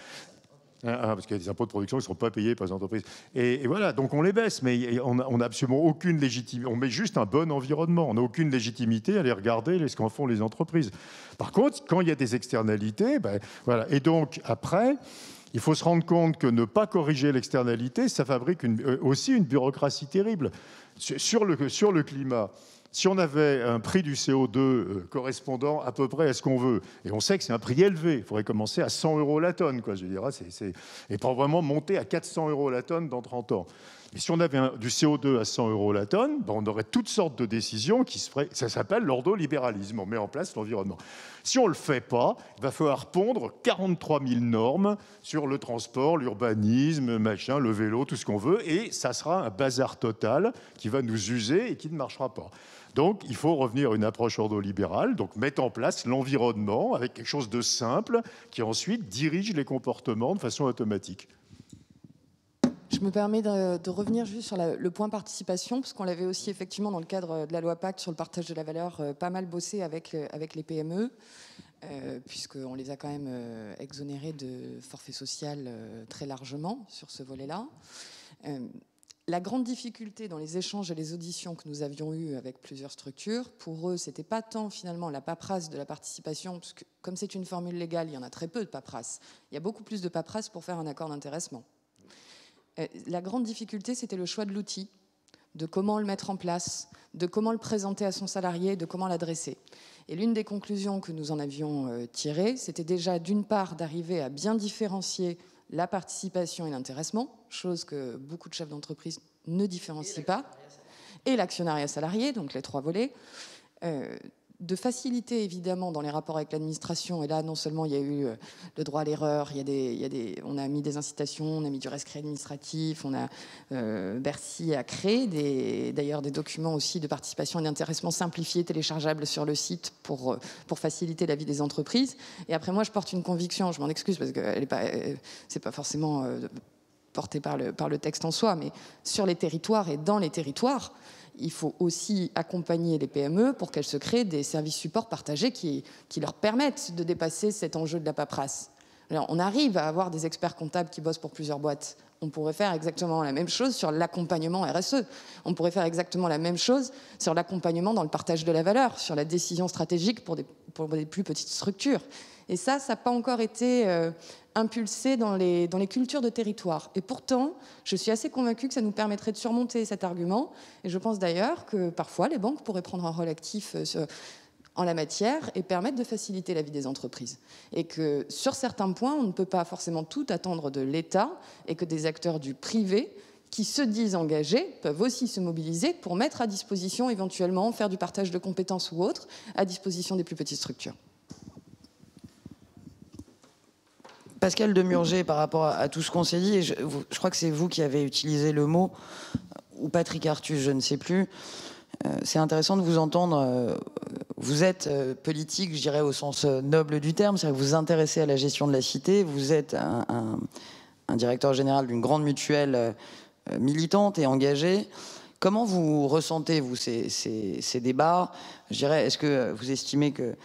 Parce qu'il y a des impôts de production qui ne seront pas payés par les entreprises. Et voilà, donc on les baisse, mais on n'a absolument aucune légitimité. On met juste un bon environnement. On n'a aucune légitimité à aller regarder ce qu'en font les entreprises. Par contre, quand il y a des externalités, voilà. Et donc, après, il faut se rendre compte que ne pas corriger l'externalité, ça fabrique aussi une bureaucratie terrible. Sur le climat, si on avait un prix du CO2 correspondant à peu près à ce qu'on veut, et on sait que c'est un prix élevé, il faudrait commencer à 100 € la tonne, quoi, je dirais, et pas vraiment monter à 400 € la tonne dans 30 ans. Mais si on avait du CO2 à 100 € la tonne, on aurait toutes sortes de décisions qui se feraient. Ça s'appelle l'ordolibéralisme. On met en place l'environnement. Si on ne le fait pas, il va falloir pondre 43 000 normes sur le transport, l'urbanisme, machin, le vélo, tout ce qu'on veut, et ça sera un bazar total qui va nous user et qui ne marchera pas. Donc, il faut revenir à une approche ordolibérale, donc mettre en place l'environnement avec quelque chose de simple qui ensuite dirige les comportements de façon automatique. Je me permets de revenir juste sur le point participation, parce qu'on l'avait aussi effectivement dans le cadre de la loi Pacte sur le partage de la valeur pas mal bossé avec les PME, puisqu'on les a quand même exonérés de forfait social très largement sur ce volet-là. La grande difficulté dans les échanges et les auditions que nous avions eues avec plusieurs structures, pour eux, c'était pas tant finalement la paperasse de la participation, parce que comme c'est une formule légale, il y en a très peu de paperasse. Il y a beaucoup plus de paperasse pour faire un accord d'intéressement. La grande difficulté, c'était le choix de l'outil, de comment le mettre en place, de comment le présenter à son salarié, de comment l'adresser. Et l'une des conclusions que nous en avions tirées, c'était déjà d'une part d'arriver à bien différencier la participation et l'intéressement, chose que beaucoup de chefs d'entreprise ne différencient pas, et l'actionnariat salarié, donc les trois volets. De faciliter évidemment dans les rapports avec l'administration, et là non seulement il y a eu le droit à l'erreur, on a mis des incitations, on a mis du rescrit administratif, Bercy a créé d'ailleurs des documents aussi de participation et d'intéressement simplifiés, téléchargeables sur le site pour faciliter la vie des entreprises. Et après moi je porte une conviction, je m'en excuse parce que c'est pas forcément porté par le texte en soi, mais sur les territoires et dans les territoires, il faut aussi accompagner les PME pour qu'elles se créent des services supports partagés qui leur permettent de dépasser cet enjeu de la paperasse. Alors, on arrive à avoir des experts comptables qui bossent pour plusieurs boîtes. On pourrait faire exactement la même chose sur l'accompagnement RSE. On pourrait faire exactement la même chose sur l'accompagnement dans le partage de la valeur, sur la décision stratégique pour des plus petites structures. Et ça n'a pas encore été impulsé dans les cultures de territoire. Et pourtant, je suis assez convaincue que ça nous permettrait de surmonter cet argument. Et je pense d'ailleurs que parfois, les banques pourraient prendre un rôle actif en la matière et permettre de faciliter la vie des entreprises. Et que sur certains points, on ne peut pas forcément tout attendre de l'État et que des acteurs du privé qui se disent engagés peuvent aussi se mobiliser pour mettre à disposition, éventuellement, faire du partage de compétences ou autre, à disposition des plus petites structures. Pascal Demurger, par rapport à tout ce qu'on s'est dit, et je crois que c'est vous qui avez utilisé le mot, ou Patrick Artus, je ne sais plus. C'est intéressant de vous entendre. Vous êtes politique, je dirais, au sens noble du terme, c'est-à-dire que vous vous intéressez à la gestion de la cité, vous êtes un directeur général d'une grande mutuelle militante et engagée. Comment vous ressentez, vous, ces débats? Je dirais, est-ce que vous estimez que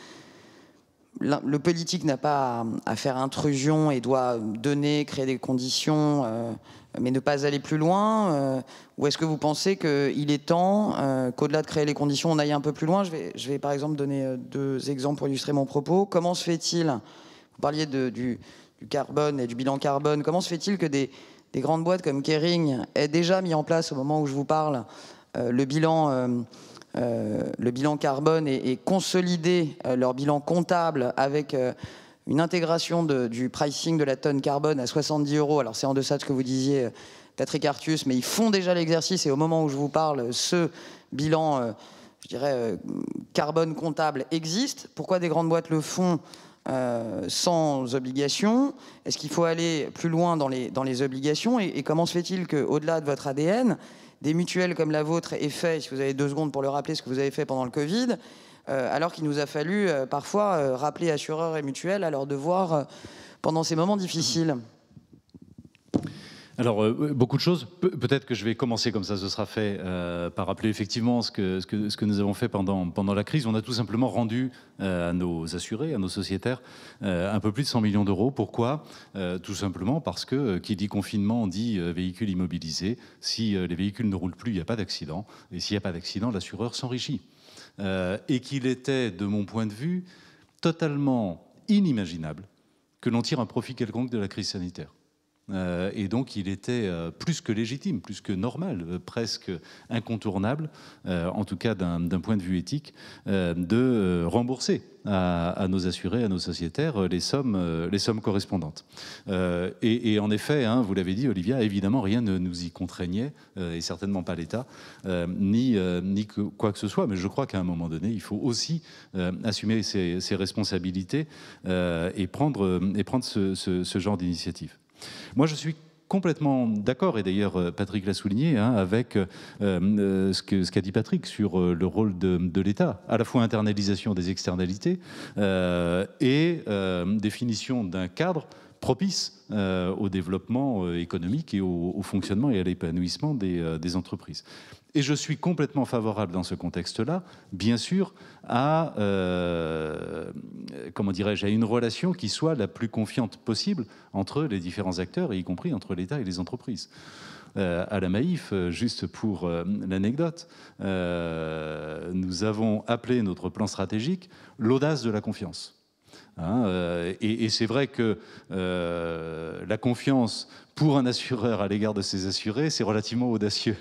le politique n'a pas à faire intrusion et doit donner, créer des conditions, mais ne pas aller plus loin, ou est-ce que vous pensez qu'il est temps qu'au-delà de créer les conditions, on aille un peu plus loin? Je vais par exemple donner deux exemples pour illustrer mon propos. Comment se fait-il, vous parliez du carbone et du bilan carbone, comment se fait-il que des grandes boîtes comme Kering aient déjà mis en place, au moment où je vous parle, le bilan carbone et consolider leur bilan comptable avec une intégration du pricing de la tonne carbone à 70 €. Alors c'est en deçà de ce que vous disiez, Patrick Artus, mais ils font déjà l'exercice et au moment où je vous parle, ce bilan, je dirais, carbone comptable existe. Pourquoi des grandes boîtes le font sans obligation? Est-ce qu'il faut aller plus loin dans les obligations et comment se fait-il qu'au-delà de votre ADN, des mutuelles comme la vôtre aient fait, si vous avez 2 secondes pour le rappeler, ce que vous avez fait pendant le Covid, alors qu'il nous a fallu parfois rappeler assureurs et mutuelles à leur devoir pendant ces moments difficiles? Alors, beaucoup de choses. Peut-être que je vais commencer comme ça, ce sera fait, par rappeler effectivement ce que nous avons fait pendant la crise. On a tout simplement rendu à nos assurés, à nos sociétaires, un peu plus de 100 millions d'euros. Pourquoi ? Tout simplement parce que qui dit confinement dit véhicules immobilisés. Si les véhicules ne roulent plus, il n'y a pas d'accident. Et s'il n'y a pas d'accident, l'assureur s'enrichit. Et qu'il était, de mon point de vue, totalement inimaginable que l'on tire un profit quelconque de la crise sanitaire. Et donc il était plus que légitime, plus que normal, presque incontournable, en tout cas d'un point de vue éthique, de rembourser à nos assurés, à nos sociétaires, les sommes correspondantes. Et en effet, hein, vous l'avez dit, Olivia, évidemment, rien ne nous y contraignait, et certainement pas l'État, ni quoi que ce soit. Mais je crois qu'à un moment donné, il faut aussi assumer ses responsabilités et prendre ce genre d'initiative. Moi, je suis complètement d'accord, et d'ailleurs Patrick l'a souligné, hein, avec ce qu'a dit Patrick sur le rôle de l'État, à la fois internalisation des externalités et définition d'un cadre propice au développement économique et au fonctionnement et à l'épanouissement des entreprises. Et je suis complètement favorable dans ce contexte-là, bien sûr, à une relation qui soit la plus confiante possible entre les différents acteurs, et y compris entre l'État et les entreprises. À la Maïf, juste pour l'anecdote, nous avons appelé notre plan stratégique l'audace de la confiance. Hein, et c'est vrai que la confiance pour un assureur à l'égard de ses assurés, c'est relativement audacieux.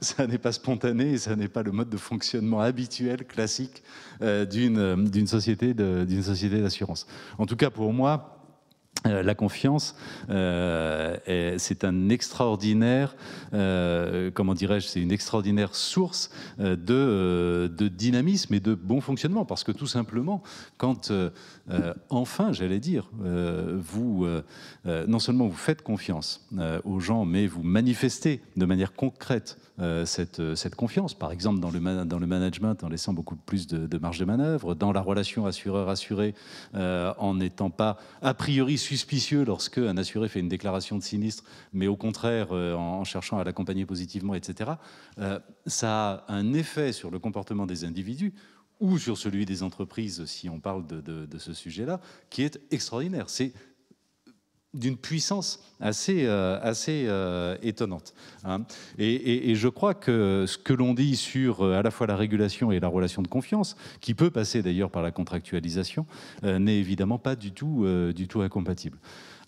Ça n'est pas spontané et ça n'est pas le mode de fonctionnement habituel, classique d'une société d'assurance. En tout cas, pour moi, la confiance, c'est un extraordinaire, c'est une extraordinaire source de dynamisme et de bon fonctionnement. Parce que tout simplement, quand enfin, j'allais dire, vous, non seulement vous faites confiance aux gens, mais vous manifestez de manière concrète cette confiance, par exemple dans le management, en laissant beaucoup plus de marge de manœuvre, dans la relation assureur-assuré, en n'étant pas a priori suspicieux lorsque un assuré fait une déclaration de sinistre, mais au contraire en cherchant à l'accompagner positivement, etc. Ça a un effet sur le comportement des individus ou sur celui des entreprises, si on parle de ce sujet-là, qui est extraordinaire. C'est d'une puissance assez étonnante. Hein. Et je crois que ce que l'on dit sur à la fois la régulation et la relation de confiance, qui peut passer d'ailleurs par la contractualisation, n'est évidemment pas du tout incompatible.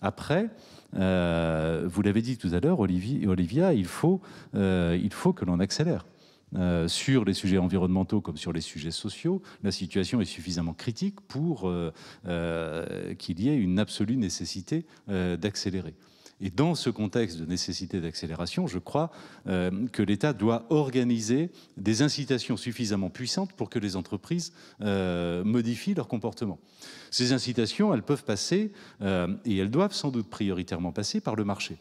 Après, vous l'avez dit tout à l'heure, Olivia, il faut que l'on accélère. Sur les sujets environnementaux comme sur les sujets sociaux, la situation est suffisamment critique pour qu'il y ait une absolue nécessité d'accélérer. Et dans ce contexte de nécessité d'accélération, je crois que l'État doit organiser des incitations suffisamment puissantes pour que les entreprises modifient leur comportement. Ces incitations, elles peuvent passer, et elles doivent sans doute prioritairement passer par le marché.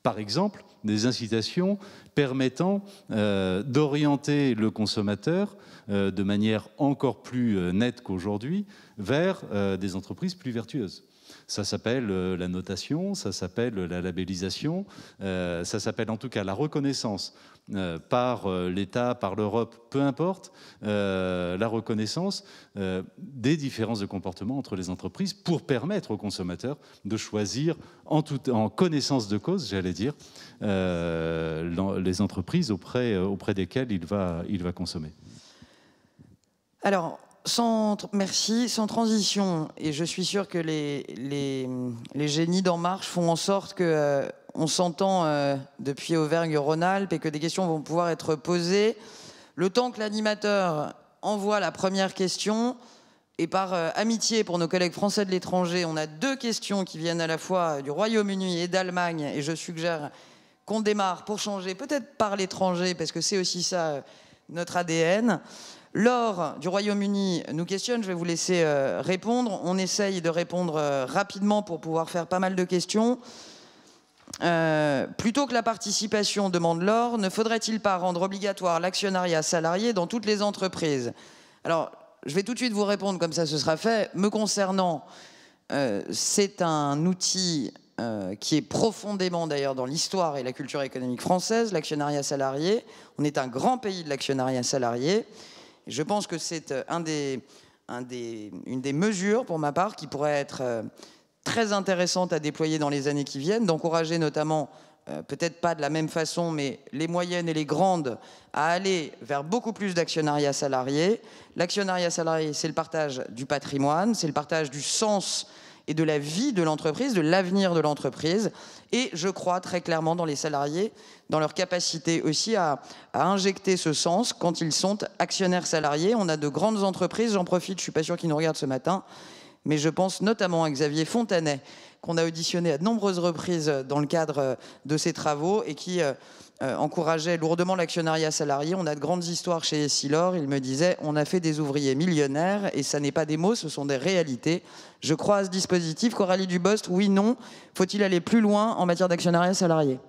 Par exemple, des incitations permettant d'orienter le consommateur de manière encore plus nette qu'aujourd'hui vers des entreprises plus vertueuses. Ça s'appelle la notation, ça s'appelle la labellisation, ça s'appelle en tout cas la reconnaissance par l'État, par l'Europe, peu importe, la reconnaissance des différences de comportement entre les entreprises pour permettre aux consommateurs de choisir en connaissance de cause, j'allais dire, les entreprises auprès desquelles il va consommer. Alors, merci, sans transition, et je suis sûr que les génies d'En Marche font en sorte que on s'entend depuis Auvergne-Rhône-Alpes et que des questions vont pouvoir être posées. Le temps que l'animateur envoie la première question, et par amitié pour nos collègues français de l'étranger, on a 2 questions qui viennent à la fois du Royaume-Uni et d'Allemagne, et je suggère qu'on démarre pour changer, peut-être par l'étranger, parce que c'est aussi ça notre ADN. Laure du Royaume-Uni nous questionne, je vais vous laisser répondre. On essaye de répondre rapidement pour pouvoir faire pas mal de questions. Plutôt que la participation, demande Laure, ne faudrait-il pas rendre obligatoire l'actionnariat salarié dans toutes les entreprises? Alors, je vais tout de suite vous répondre, comme ça ce sera fait. Me concernant, c'est un outil qui est profondément d'ailleurs dans l'histoire et la culture économique française, l'actionnariat salarié. On est un grand pays de l'actionnariat salarié. Et je pense que c'est une des mesures, pour ma part, qui pourrait être très intéressante à déployer dans les années qui viennent, d'encourager notamment, peut-être pas de la même façon, mais les moyennes et les grandes à aller vers beaucoup plus d'actionnariat salarié. L'actionnariat salarié, c'est le partage du patrimoine, c'est le partage du sens et de la vie de l'entreprise, de l'avenir de l'entreprise. Et je crois très clairement dans les salariés, dans leur capacité aussi à injecter ce sens quand ils sont actionnaires salariés. On a de grandes entreprises, j'en profite, je ne suis pas sûr qu'ils nous regardent ce matin, mais je pense notamment à Xavier Fontanet, qu'on a auditionné à de nombreuses reprises dans le cadre de ses travaux et qui encourageait lourdement l'actionnariat salarié. On a de grandes histoires chez Essilor. Il me disait, on a fait des ouvriers millionnaires et ça n'est pas des mots, ce sont des réalités. Je crois à ce dispositif. Coralie Dubost, oui, non. Faut-il aller plus loin en matière d'actionnariat salarié ?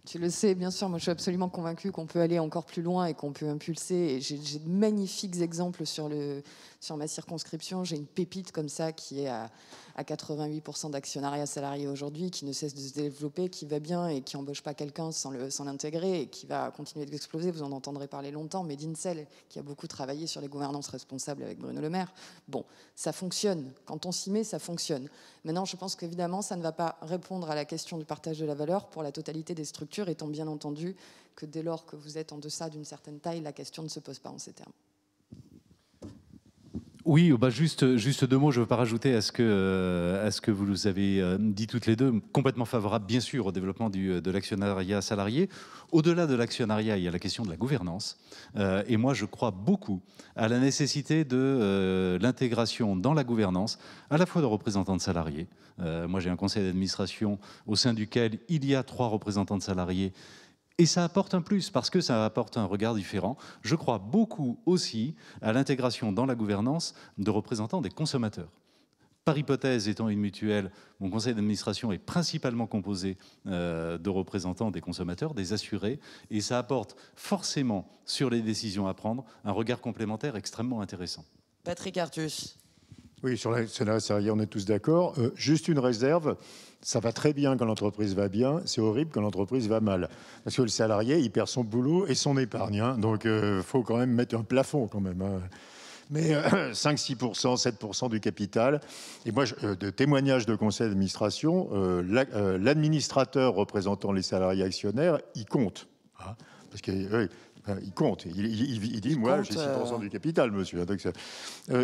Tu le sais, bien sûr, moi je suis absolument convaincue qu'on peut aller encore plus loin et qu'on peut impulser. Et j'ai de magnifiques exemples sur ma circonscription. J'ai une pépite comme ça qui est à 88% d'actionnariat salarié aujourd'hui, qui ne cesse de se développer, qui va bien et qui n'embauche pas quelqu'un sans l'intégrer et qui va continuer d'exploser. Vous en entendrez parler longtemps. Mais Dincel, qui a beaucoup travaillé sur les gouvernances responsables avec Bruno Le Maire, bon, ça fonctionne. Quand on s'y met, ça fonctionne. Maintenant, je pense qu'évidemment, ça ne va pas répondre à la question du partage de la valeur pour la totalité des structures, étant bien entendu que dès lors que vous êtes en deçà d'une certaine taille, la question ne se pose pas en ces termes. Oui, bah juste 2 mots, je ne veux pas rajouter à ce que vous nous avez dit toutes les deux. Complètement favorable, bien sûr, au développement de l'actionnariat salarié. Au-delà de l'actionnariat, il y a la question de la gouvernance. Et moi, je crois beaucoup à la nécessité de l'intégration dans la gouvernance, à la fois de représentants de salariés. Moi, j'ai un conseil d'administration au sein duquel il y a 3 représentants de salariés. Et ça apporte un plus, parce que ça apporte un regard différent. Je crois beaucoup aussi à l'intégration dans la gouvernance de représentants des consommateurs. Par hypothèse, étant une mutuelle, mon conseil d'administration est principalement composé de représentants des consommateurs, des assurés, et ça apporte forcément, sur les décisions à prendre, un regard complémentaire extrêmement intéressant. Patrick Artus. Oui, sur l'actionnariat salarié, on est tous d'accord. Juste une réserve. Ça va très bien quand l'entreprise va bien, c'est horrible quand l'entreprise va mal. Parce que le salarié, il perd son boulot et son épargne. Hein. Donc, il faut quand même mettre un plafond quand même. Hein. Mais 5, 6%, 7% du capital. Et moi, de témoignages de conseil d'administration, l'administrateur représentant les salariés actionnaires, il compte. Hein. Parce que... il compte. Il dit, moi, j'ai 6% du capital, monsieur. Donc,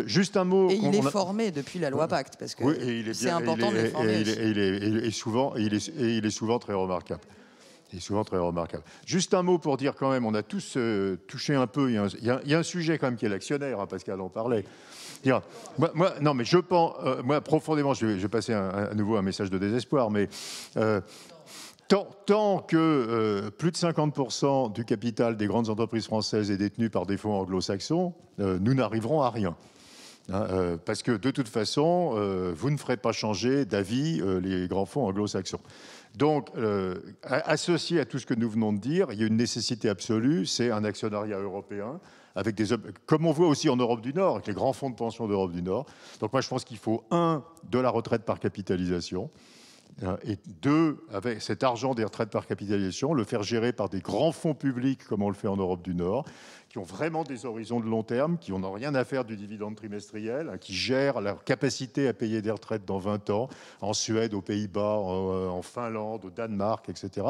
juste un mot. Et il est formé depuis la loi Pacte, parce que oui, c'est important de le former. Il est souvent très remarquable. Il est souvent très remarquable. Juste un mot pour dire quand même, on a tous touché un peu. Il y a un sujet quand même qui est l'actionnaire, hein, Pascal en parlait. Non, mais je pense, moi profondément, je vais passer à nouveau un message de désespoir, mais. Tant que plus de 50% du capital des grandes entreprises françaises est détenu par des fonds anglo-saxons, nous n'arriverons à rien. Hein, parce que de toute façon, vous ne ferez pas changer d'avis les grands fonds anglo-saxons. Donc, associé à tout ce que nous venons de dire, il y a une nécessité absolue, c'est un actionnariat européen, avec comme on voit aussi en Europe du Nord, avec les grands fonds de pension d'Europe du Nord. Donc moi, je pense qu'il faut, de la retraite par capitalisation, et 2, avec cet argent des retraites par capitalisation, le faire gérer par des grands fonds publics comme on le fait en Europe du Nord, qui ont vraiment des horizons de long terme, qui n'ont rien à faire du dividende trimestriel, hein, qui gèrent leur capacité à payer des retraites dans 20 ans, en Suède, aux Pays-Bas, en Finlande, au Danemark, etc.,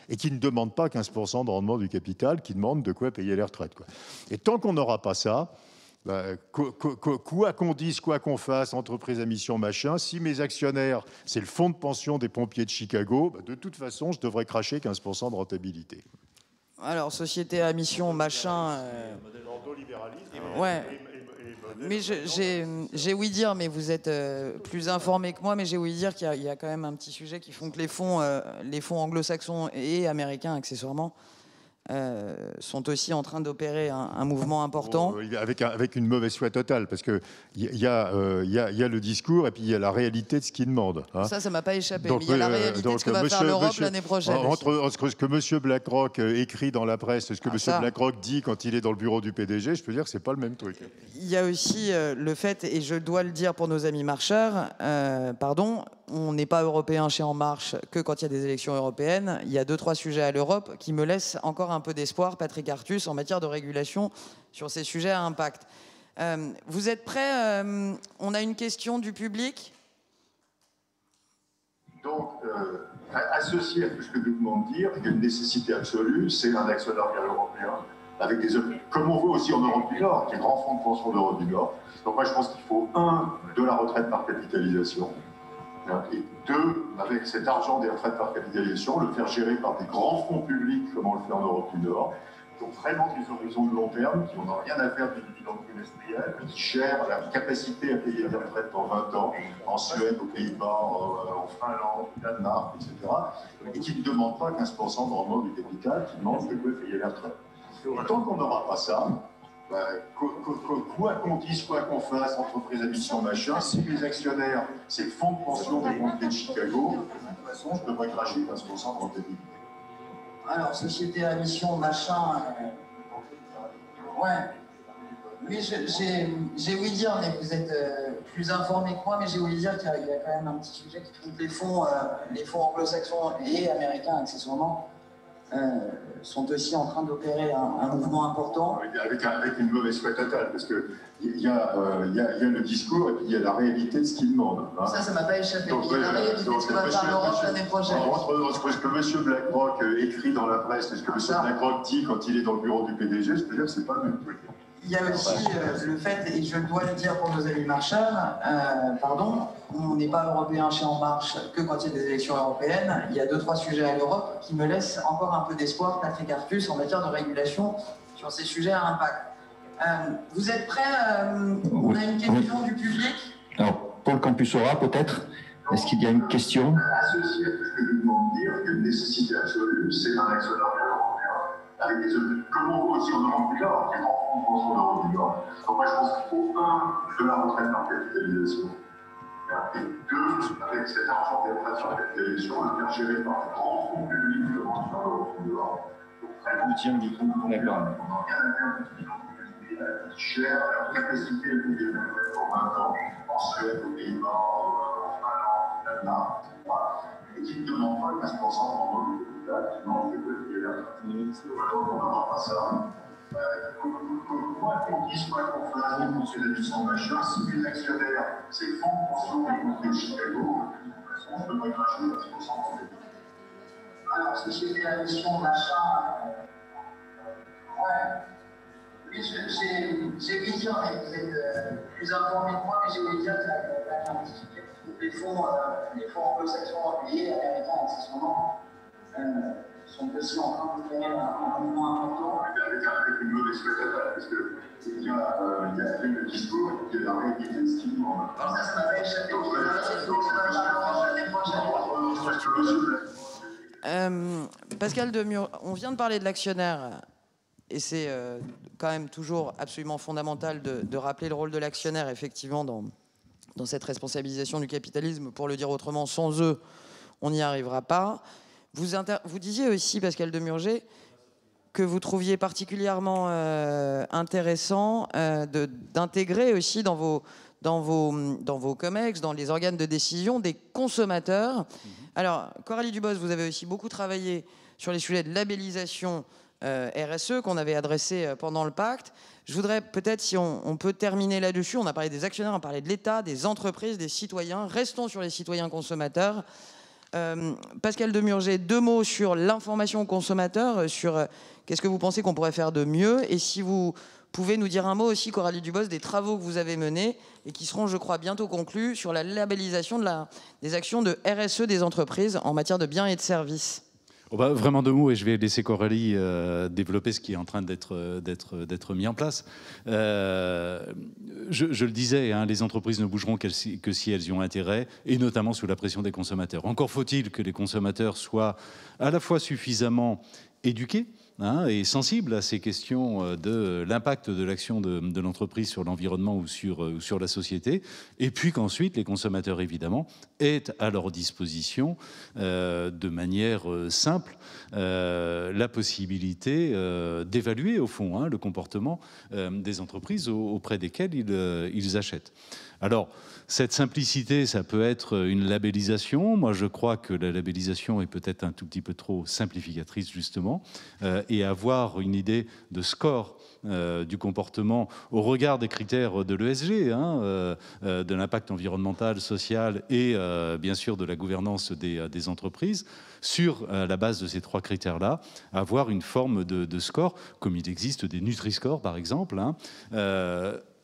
et qui ne demandent pas 15% de rendement du capital, qui demandent de quoi payer les retraites, quoi. Et tant qu'on n'aura pas ça, quoi qu'on dise, quoi qu'on fasse, entreprise à mission, machin, si mes actionnaires, c'est le fonds de pension des pompiers de Chicago, de toute façon, je devrais cracher 15% de rentabilité. Alors, société à mission, machin... Modèle ordolibéralisme. Ouais. Mais j'ai ouï dire, mais vous êtes plus informé que moi, mais j'ai ouï dire qu'il y a quand même un petit sujet qui font que les fonds anglo-saxons et américains, accessoirement, sont aussi en train d'opérer un mouvement important. Avec une mauvaise foi totale, parce qu'il y a le discours et puis il y a la réalité de ce qu'ils demandent. Hein. Ça m'a pas échappé, mais il y a la réalité de ce que va faire l'Europe l'année prochaine. Entre ce que M. BlackRock écrit dans la presse et ce que M. BlackRock dit quand il est dans le bureau du PDG, je peux dire que ce n'est pas le même truc. Il y a aussi le fait, et je dois le dire pour nos amis marcheurs, on n'est pas européen chez En Marche que quand il y a des élections européennes. Il y a 2-3 sujets à l'Europe qui me laissent encore un peu d'espoir, Patrick Artus, en matière de régulation sur ces sujets à impact. Vous êtes prêts? On a une question du public. Donc, associé à tout ce que nous venons de dire, il y a une nécessité absolue, c'est un actionnariat européen, avec des comme on voit aussi en Europe du Nord, qui est grand fonds de pension d'Europe du Nord. Donc moi, je pense qu'il faut, de la retraite par capitalisation, et 2, avec cet argent des retraites par capitalisation, le faire gérer par des grands fonds publics, comme on le fait en Europe du Nord, qui ont vraiment des horizons de long terme, qui n'ont rien à faire du bilan trimestriel, qui gèrent la capacité à payer des retraites dans 20 ans, en Suède, aux Pays-Bas, en Finlande, au Danemark, etc., et qui ne demandent pas 15% de rendement du capital, qui demandent de quoi payer les retraites. Et tant qu'on n'aura pas ça, quoi qu'on dise, quoi qu'on fasse, entreprise à mission machin, si les actionnaires, c'est le fonds de pension des banquiers de Chicago, de toute façon, je devrais cracher 15% de rentabilité. Alors, société à mission machin, ouais. Oui, j'ai ouï dire, mais vous êtes plus informé que moi, mais j'ai ouï dire qu'il y a quand même un petit sujet qui trouve les fonds anglo-saxons et américains accessoirement. Sont aussi en train d'opérer un mouvement important. Avec une mauvaise foi totale, parce qu'il y a le discours et puis il y a la réalité de ce qu'ils demandent. Hein. Ça m'a pas échappé. Il y a la réalité de ce que va faire l'Europe l'année prochaine. Entre ce que M. BlackRock écrit dans la presse et ce que M. BlackRock dit quand il est dans le bureau du PDG, je peux dire que c'est pas le même truc. Il y a aussi le fait, et je dois le dire pour nos amis marcheurs, on n'est pas européen chez En Marche que quand il y a des élections européennes. Il y a 2-3 sujets à l'Europe qui me laissent encore un peu d'espoir, Patrick Artus, en matière de régulation sur ces sujets à impact. Vous êtes prêts? On a une question du public. Alors, Paul Campusora, peut-être. Est-ce qu'il y a une question? Associé à tout ce que nous venons de dire, il y a une nécessité absolue, c'est un actionnariat européen, avec des comme on voit aussi en Europe du Nord, qui est grand fonds de pension d'Europe du Nord. Donc moi, je pense qu'il faut, de la retraite par capitalisation, et 2, avec cet argent des retraites par capitalisation, le faire gérer par des grands fonds publics, comme on dit en Europe du Nord. Vous tiens le micro, d'accord. On n'a rien à faire du bilan trimestriel, qui gère la capacité à payer les retraites en 20 ans, en Suède, aux Pays-Bas, en Finlande, au Danemark, etc., et qui ne demandent pas 15% de rendement du capital, qui demandent de quoi payer les retraites. Tant qu'on n'aura pas ça, quoi qu'on dise, quoi qu'on fasse, les conseils d'admission machin, si les actionnaires, c'est le fonds de pension des banquiers de Chicago, de toute façon, je devrais cracher 15% de rentabilité. Alors, société à mission machin, ouais. Oui, j'ai ouï dire, mais vous êtes plus informé que moi, mais j'ai ouï dire qu'il y a un petit sujet qui trouve les fonds anglo-saxons et américains accessoirement sont aussi en train de faire un mouvement important. Avec une mauvaise foi totale, parce qu'il y a le discours et puis il y a la réalité de ce qu'ils demandent. Alors ça m'a pas échappé. Pascal Demurger, on vient de parler de l'actionnaire, et c'est quand même toujours absolument fondamental de rappeler le rôle de l'actionnaire, effectivement, dans cette responsabilisation du capitalisme. Pour le dire autrement, sans eux, on n'y arrivera pas. Vous disiez aussi, Pascal Demurger, que vous trouviez particulièrement intéressant d'intégrer aussi dans vos COMEX, dans les organes de décision, des consommateurs. Alors, Coralie Dubos, vous avez aussi beaucoup travaillé sur les sujets de labellisation RSE qu'on avait adressé pendant le pacte. Je voudrais peut-être, si on peut terminer là-dessus, on a parlé des actionnaires, on a parlé de l'État, des entreprises, des citoyens. Restons sur les citoyens consommateurs. Pascal Demurger, 2 mots sur l'information aux consommateurs, sur qu'est-ce que vous pensez qu'on pourrait faire de mieux, et si vous pouvez nous dire un mot aussi, Coralie Dubos, des travaux que vous avez menés et qui seront, je crois, bientôt conclus sur la labellisation des actions de RSE des entreprises en matière de biens et de services. Oh bah, vraiment 2 mots, et je vais laisser Coralie développer ce qui est en train d'être mis en place. Je le disais, hein, les entreprises ne bougeront que si elles y ont intérêt, et notamment sous la pression des consommateurs. Encore faut-il que les consommateurs soient à la fois suffisamment éduqués, est sensible à ces questions de l'impact de l'action de l'entreprise sur l'environnement ou sur la société, et puis qu'ensuite les consommateurs, évidemment, aient à leur disposition, de manière simple, la possibilité d'évaluer, au fond, le comportement des entreprises auprès desquelles ils achètent. Alors, cette simplicité, ça peut être une labellisation. Moi, je crois que la labellisation est peut-être un tout petit peu trop simplificatrice, justement, et avoir une idée de score du comportement au regard des critères de l'ESG, de l'impact environnemental, social et, bien sûr, de la gouvernance des entreprises, sur la base de ces 3 critères-là, avoir une forme de score, comme il existe des Nutri-Score, par exemple,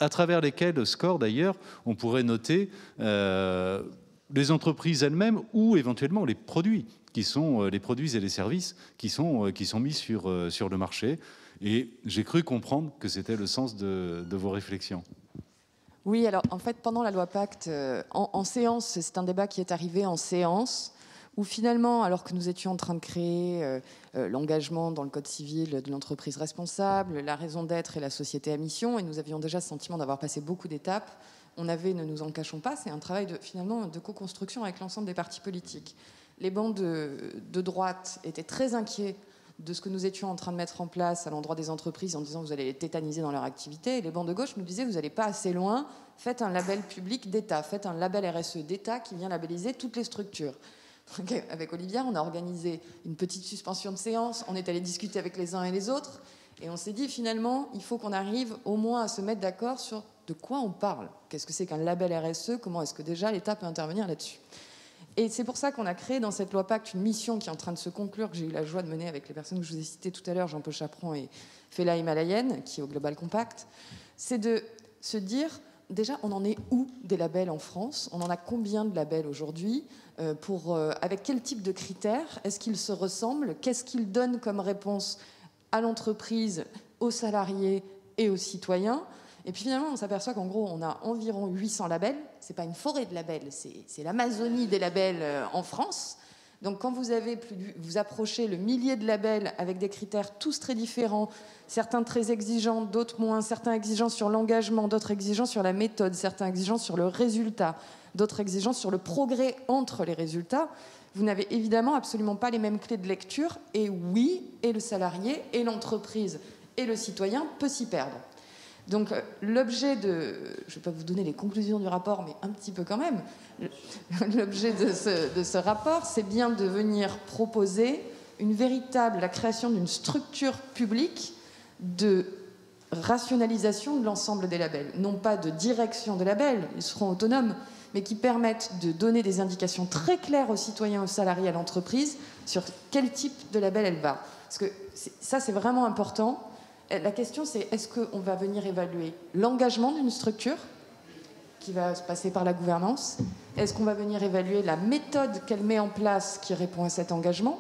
à travers lesquels score d'ailleurs on pourrait noter les entreprises elles-mêmes ou éventuellement les produits qui sont les produits et les services qui sont mis sur le marché. Et j'ai cru comprendre que c'était le sens de vos réflexions. Oui, alors en fait, pendant la loi Pacte, en séance, c'est un débat qui est arrivé en séance, où finalement, alors que nous étions en train de créer l'engagement dans le Code civil de l'entreprise responsable, la raison d'être et la société à mission, et nous avions déjà le sentiment d'avoir passé beaucoup d'étapes, on avait, ne nous en cachons pas, c'est un travail finalement de co-construction avec l'ensemble des partis politiques. Les bancs de droite étaient très inquiets de ce que nous étions en train de mettre en place à l'endroit des entreprises en disant vous allez les tétaniser dans leur activité. Et les bancs de gauche nous disaient vous n'allez pas assez loin, faites un label public d'État, faites un label RSE d'État qui vient labelliser toutes les structures. Donc, avec Olivia, on a organisé une petite suspension de séance, on est allé discuter avec les uns et les autres, et on s'est dit finalement il faut qu'on arrive au moins à se mettre d'accord sur de quoi on parle. Qu'est-ce que c'est qu'un label RSE? Comment est-ce que déjà l'État peut intervenir là-dessus? Et c'est pour ça qu'on a créé dans cette loi Pacte une mission qui est en train de se conclure, que j'ai eu la joie de mener avec les personnes que je vous ai citées tout à l'heure, Jean-Paul Chaperon et Fela Himalayenne, qui est au Global Compact. C'est de se dire, déjà, on en est où des labels en France? On en a combien de labels aujourd'hui? Avec quel type de critères? Est-ce qu'ils se ressemblent? Qu'est-ce qu'ils donnent comme réponse à l'entreprise, aux salariés et aux citoyens? Et puis finalement, on s'aperçoit qu'en gros, on a environ 800 labels. C'est pas une forêt de labels, c'est l'Amazonie des labels en France. Donc quand vous approchez le millier de labels avec des critères tous très différents, certains très exigeants, d'autres moins, certains exigeants sur l'engagement, d'autres exigeants sur la méthode, certains exigeants sur le résultat, d'autres exigeants sur le progrès entre les résultats, vous n'avez évidemment absolument pas les mêmes clés de lecture. Et oui, et le salarié, et l'entreprise, et le citoyen peut s'y perdre. Donc l'objet je ne vais pas vous donner les conclusions du rapport, mais un petit peu quand même, l'objet de ce rapport, c'est bien de venir proposer la création d'une structure publique de rationalisation de l'ensemble des labels. Non pas de direction des labels, ils seront autonomes, mais qui permettent de donner des indications très claires aux citoyens, aux salariés, à l'entreprise, sur quel type de label elle va. Parce que ça, c'est vraiment important. La question, c'est est-ce qu'on va venir évaluer l'engagement d'une structure qui va se passer par la gouvernance? Est-ce qu'on va venir évaluer la méthode qu'elle met en place qui répond à cet engagement?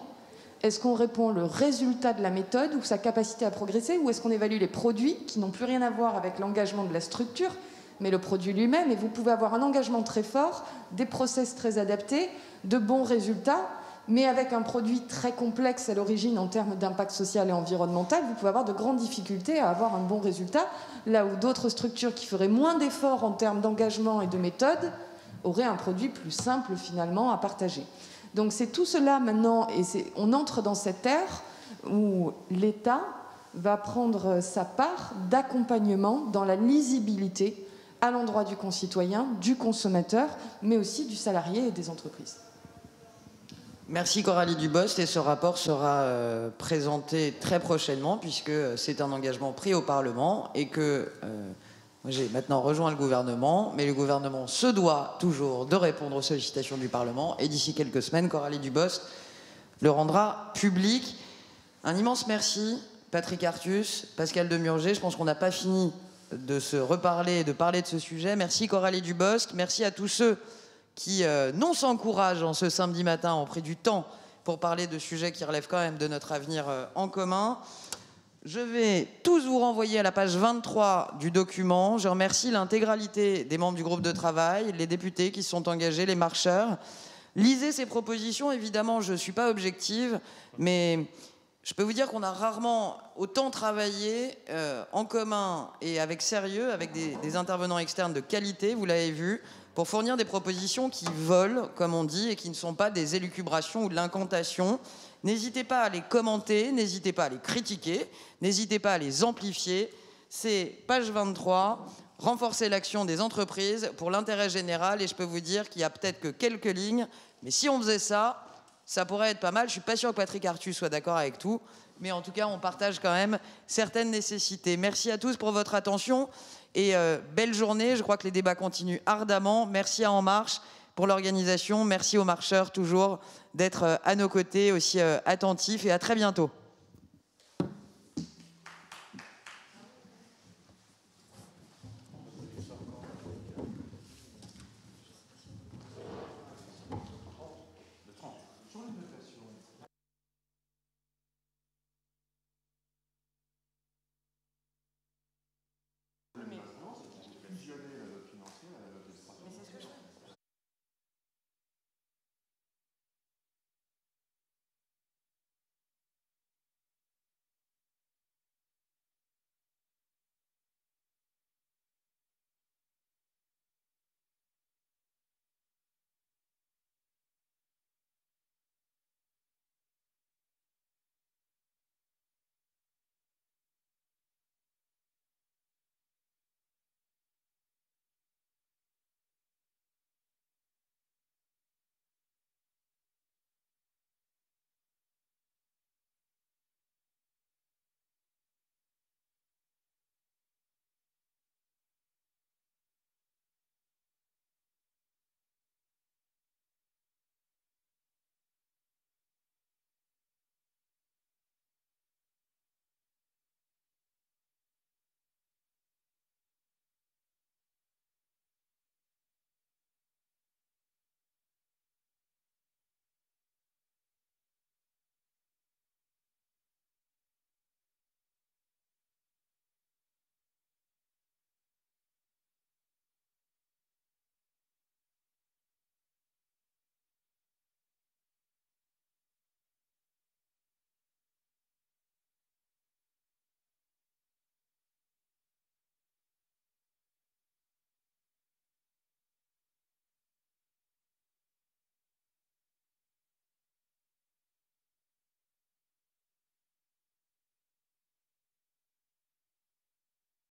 Est-ce qu'on répond le résultat de la méthode ou sa capacité à progresser? Ou est-ce qu'on évalue les produits qui n'ont plus rien à voir avec l'engagement de la structure, mais le produit lui-même? Et vous pouvez avoir un engagement très fort, des process très adaptés, de bons résultats, mais avec un produit très complexe à l'origine en termes d'impact social et environnemental, vous pouvez avoir de grandes difficultés à avoir un bon résultat, là où d'autres structures qui feraient moins d'efforts en termes d'engagement et de méthode auraient un produit plus simple finalement à partager. Donc c'est tout cela maintenant, et on entre dans cette ère où l'État va prendre sa part d'accompagnement dans la lisibilité à l'endroit du concitoyen, du consommateur, mais aussi du salarié et des entreprises. Merci Coralie Dubost, et ce rapport sera présenté très prochainement puisque c'est un engagement pris au Parlement et que moi j'ai maintenant rejoint le gouvernement, mais le gouvernement se doit toujours de répondre aux sollicitations du Parlement et d'ici quelques semaines, Coralie Dubost le rendra public. Un immense merci, Patrick Artus, Pascal Demurger, je pense qu'on n'a pas fini de se reparler et de parler de ce sujet. Merci Coralie Dubost, merci à tous ceux qui, non sans courage, en ce samedi matin, ont pris du temps pour parler de sujets qui relèvent quand même de notre avenir en commun. Je vais tous vous renvoyer à la page 23 du document. Je remercie l'intégralité des membres du groupe de travail, les députés qui se sont engagés, les marcheurs. Lisez ces propositions. Évidemment, je ne suis pas objective, mais Je peux vous dire qu'on a rarement autant travaillé en commun et avec sérieux, avec des intervenants externes de qualité, vous l'avez vu, pour fournir des propositions qui volent, comme on dit, et qui ne sont pas des élucubrations ou de l'incantation. N'hésitez pas à les commenter, n'hésitez pas à les critiquer, n'hésitez pas à les amplifier. C'est page 23, renforcer l'action des entreprises pour l'intérêt général. Et je peux vous dire qu'il y a peut-être que quelques lignes, mais si on faisait ça, ça pourrait être pas mal. Je ne suis pas sûr que Patrick Artus soit d'accord avec tout, mais en tout cas, on partage quand même certaines nécessités. Merci à tous pour votre attention et belle journée. Je crois que les débats continuent ardemment. Merci à En Marche pour l'organisation. Merci aux marcheurs toujours d'être à nos côtés, aussi attentifs, et à très bientôt.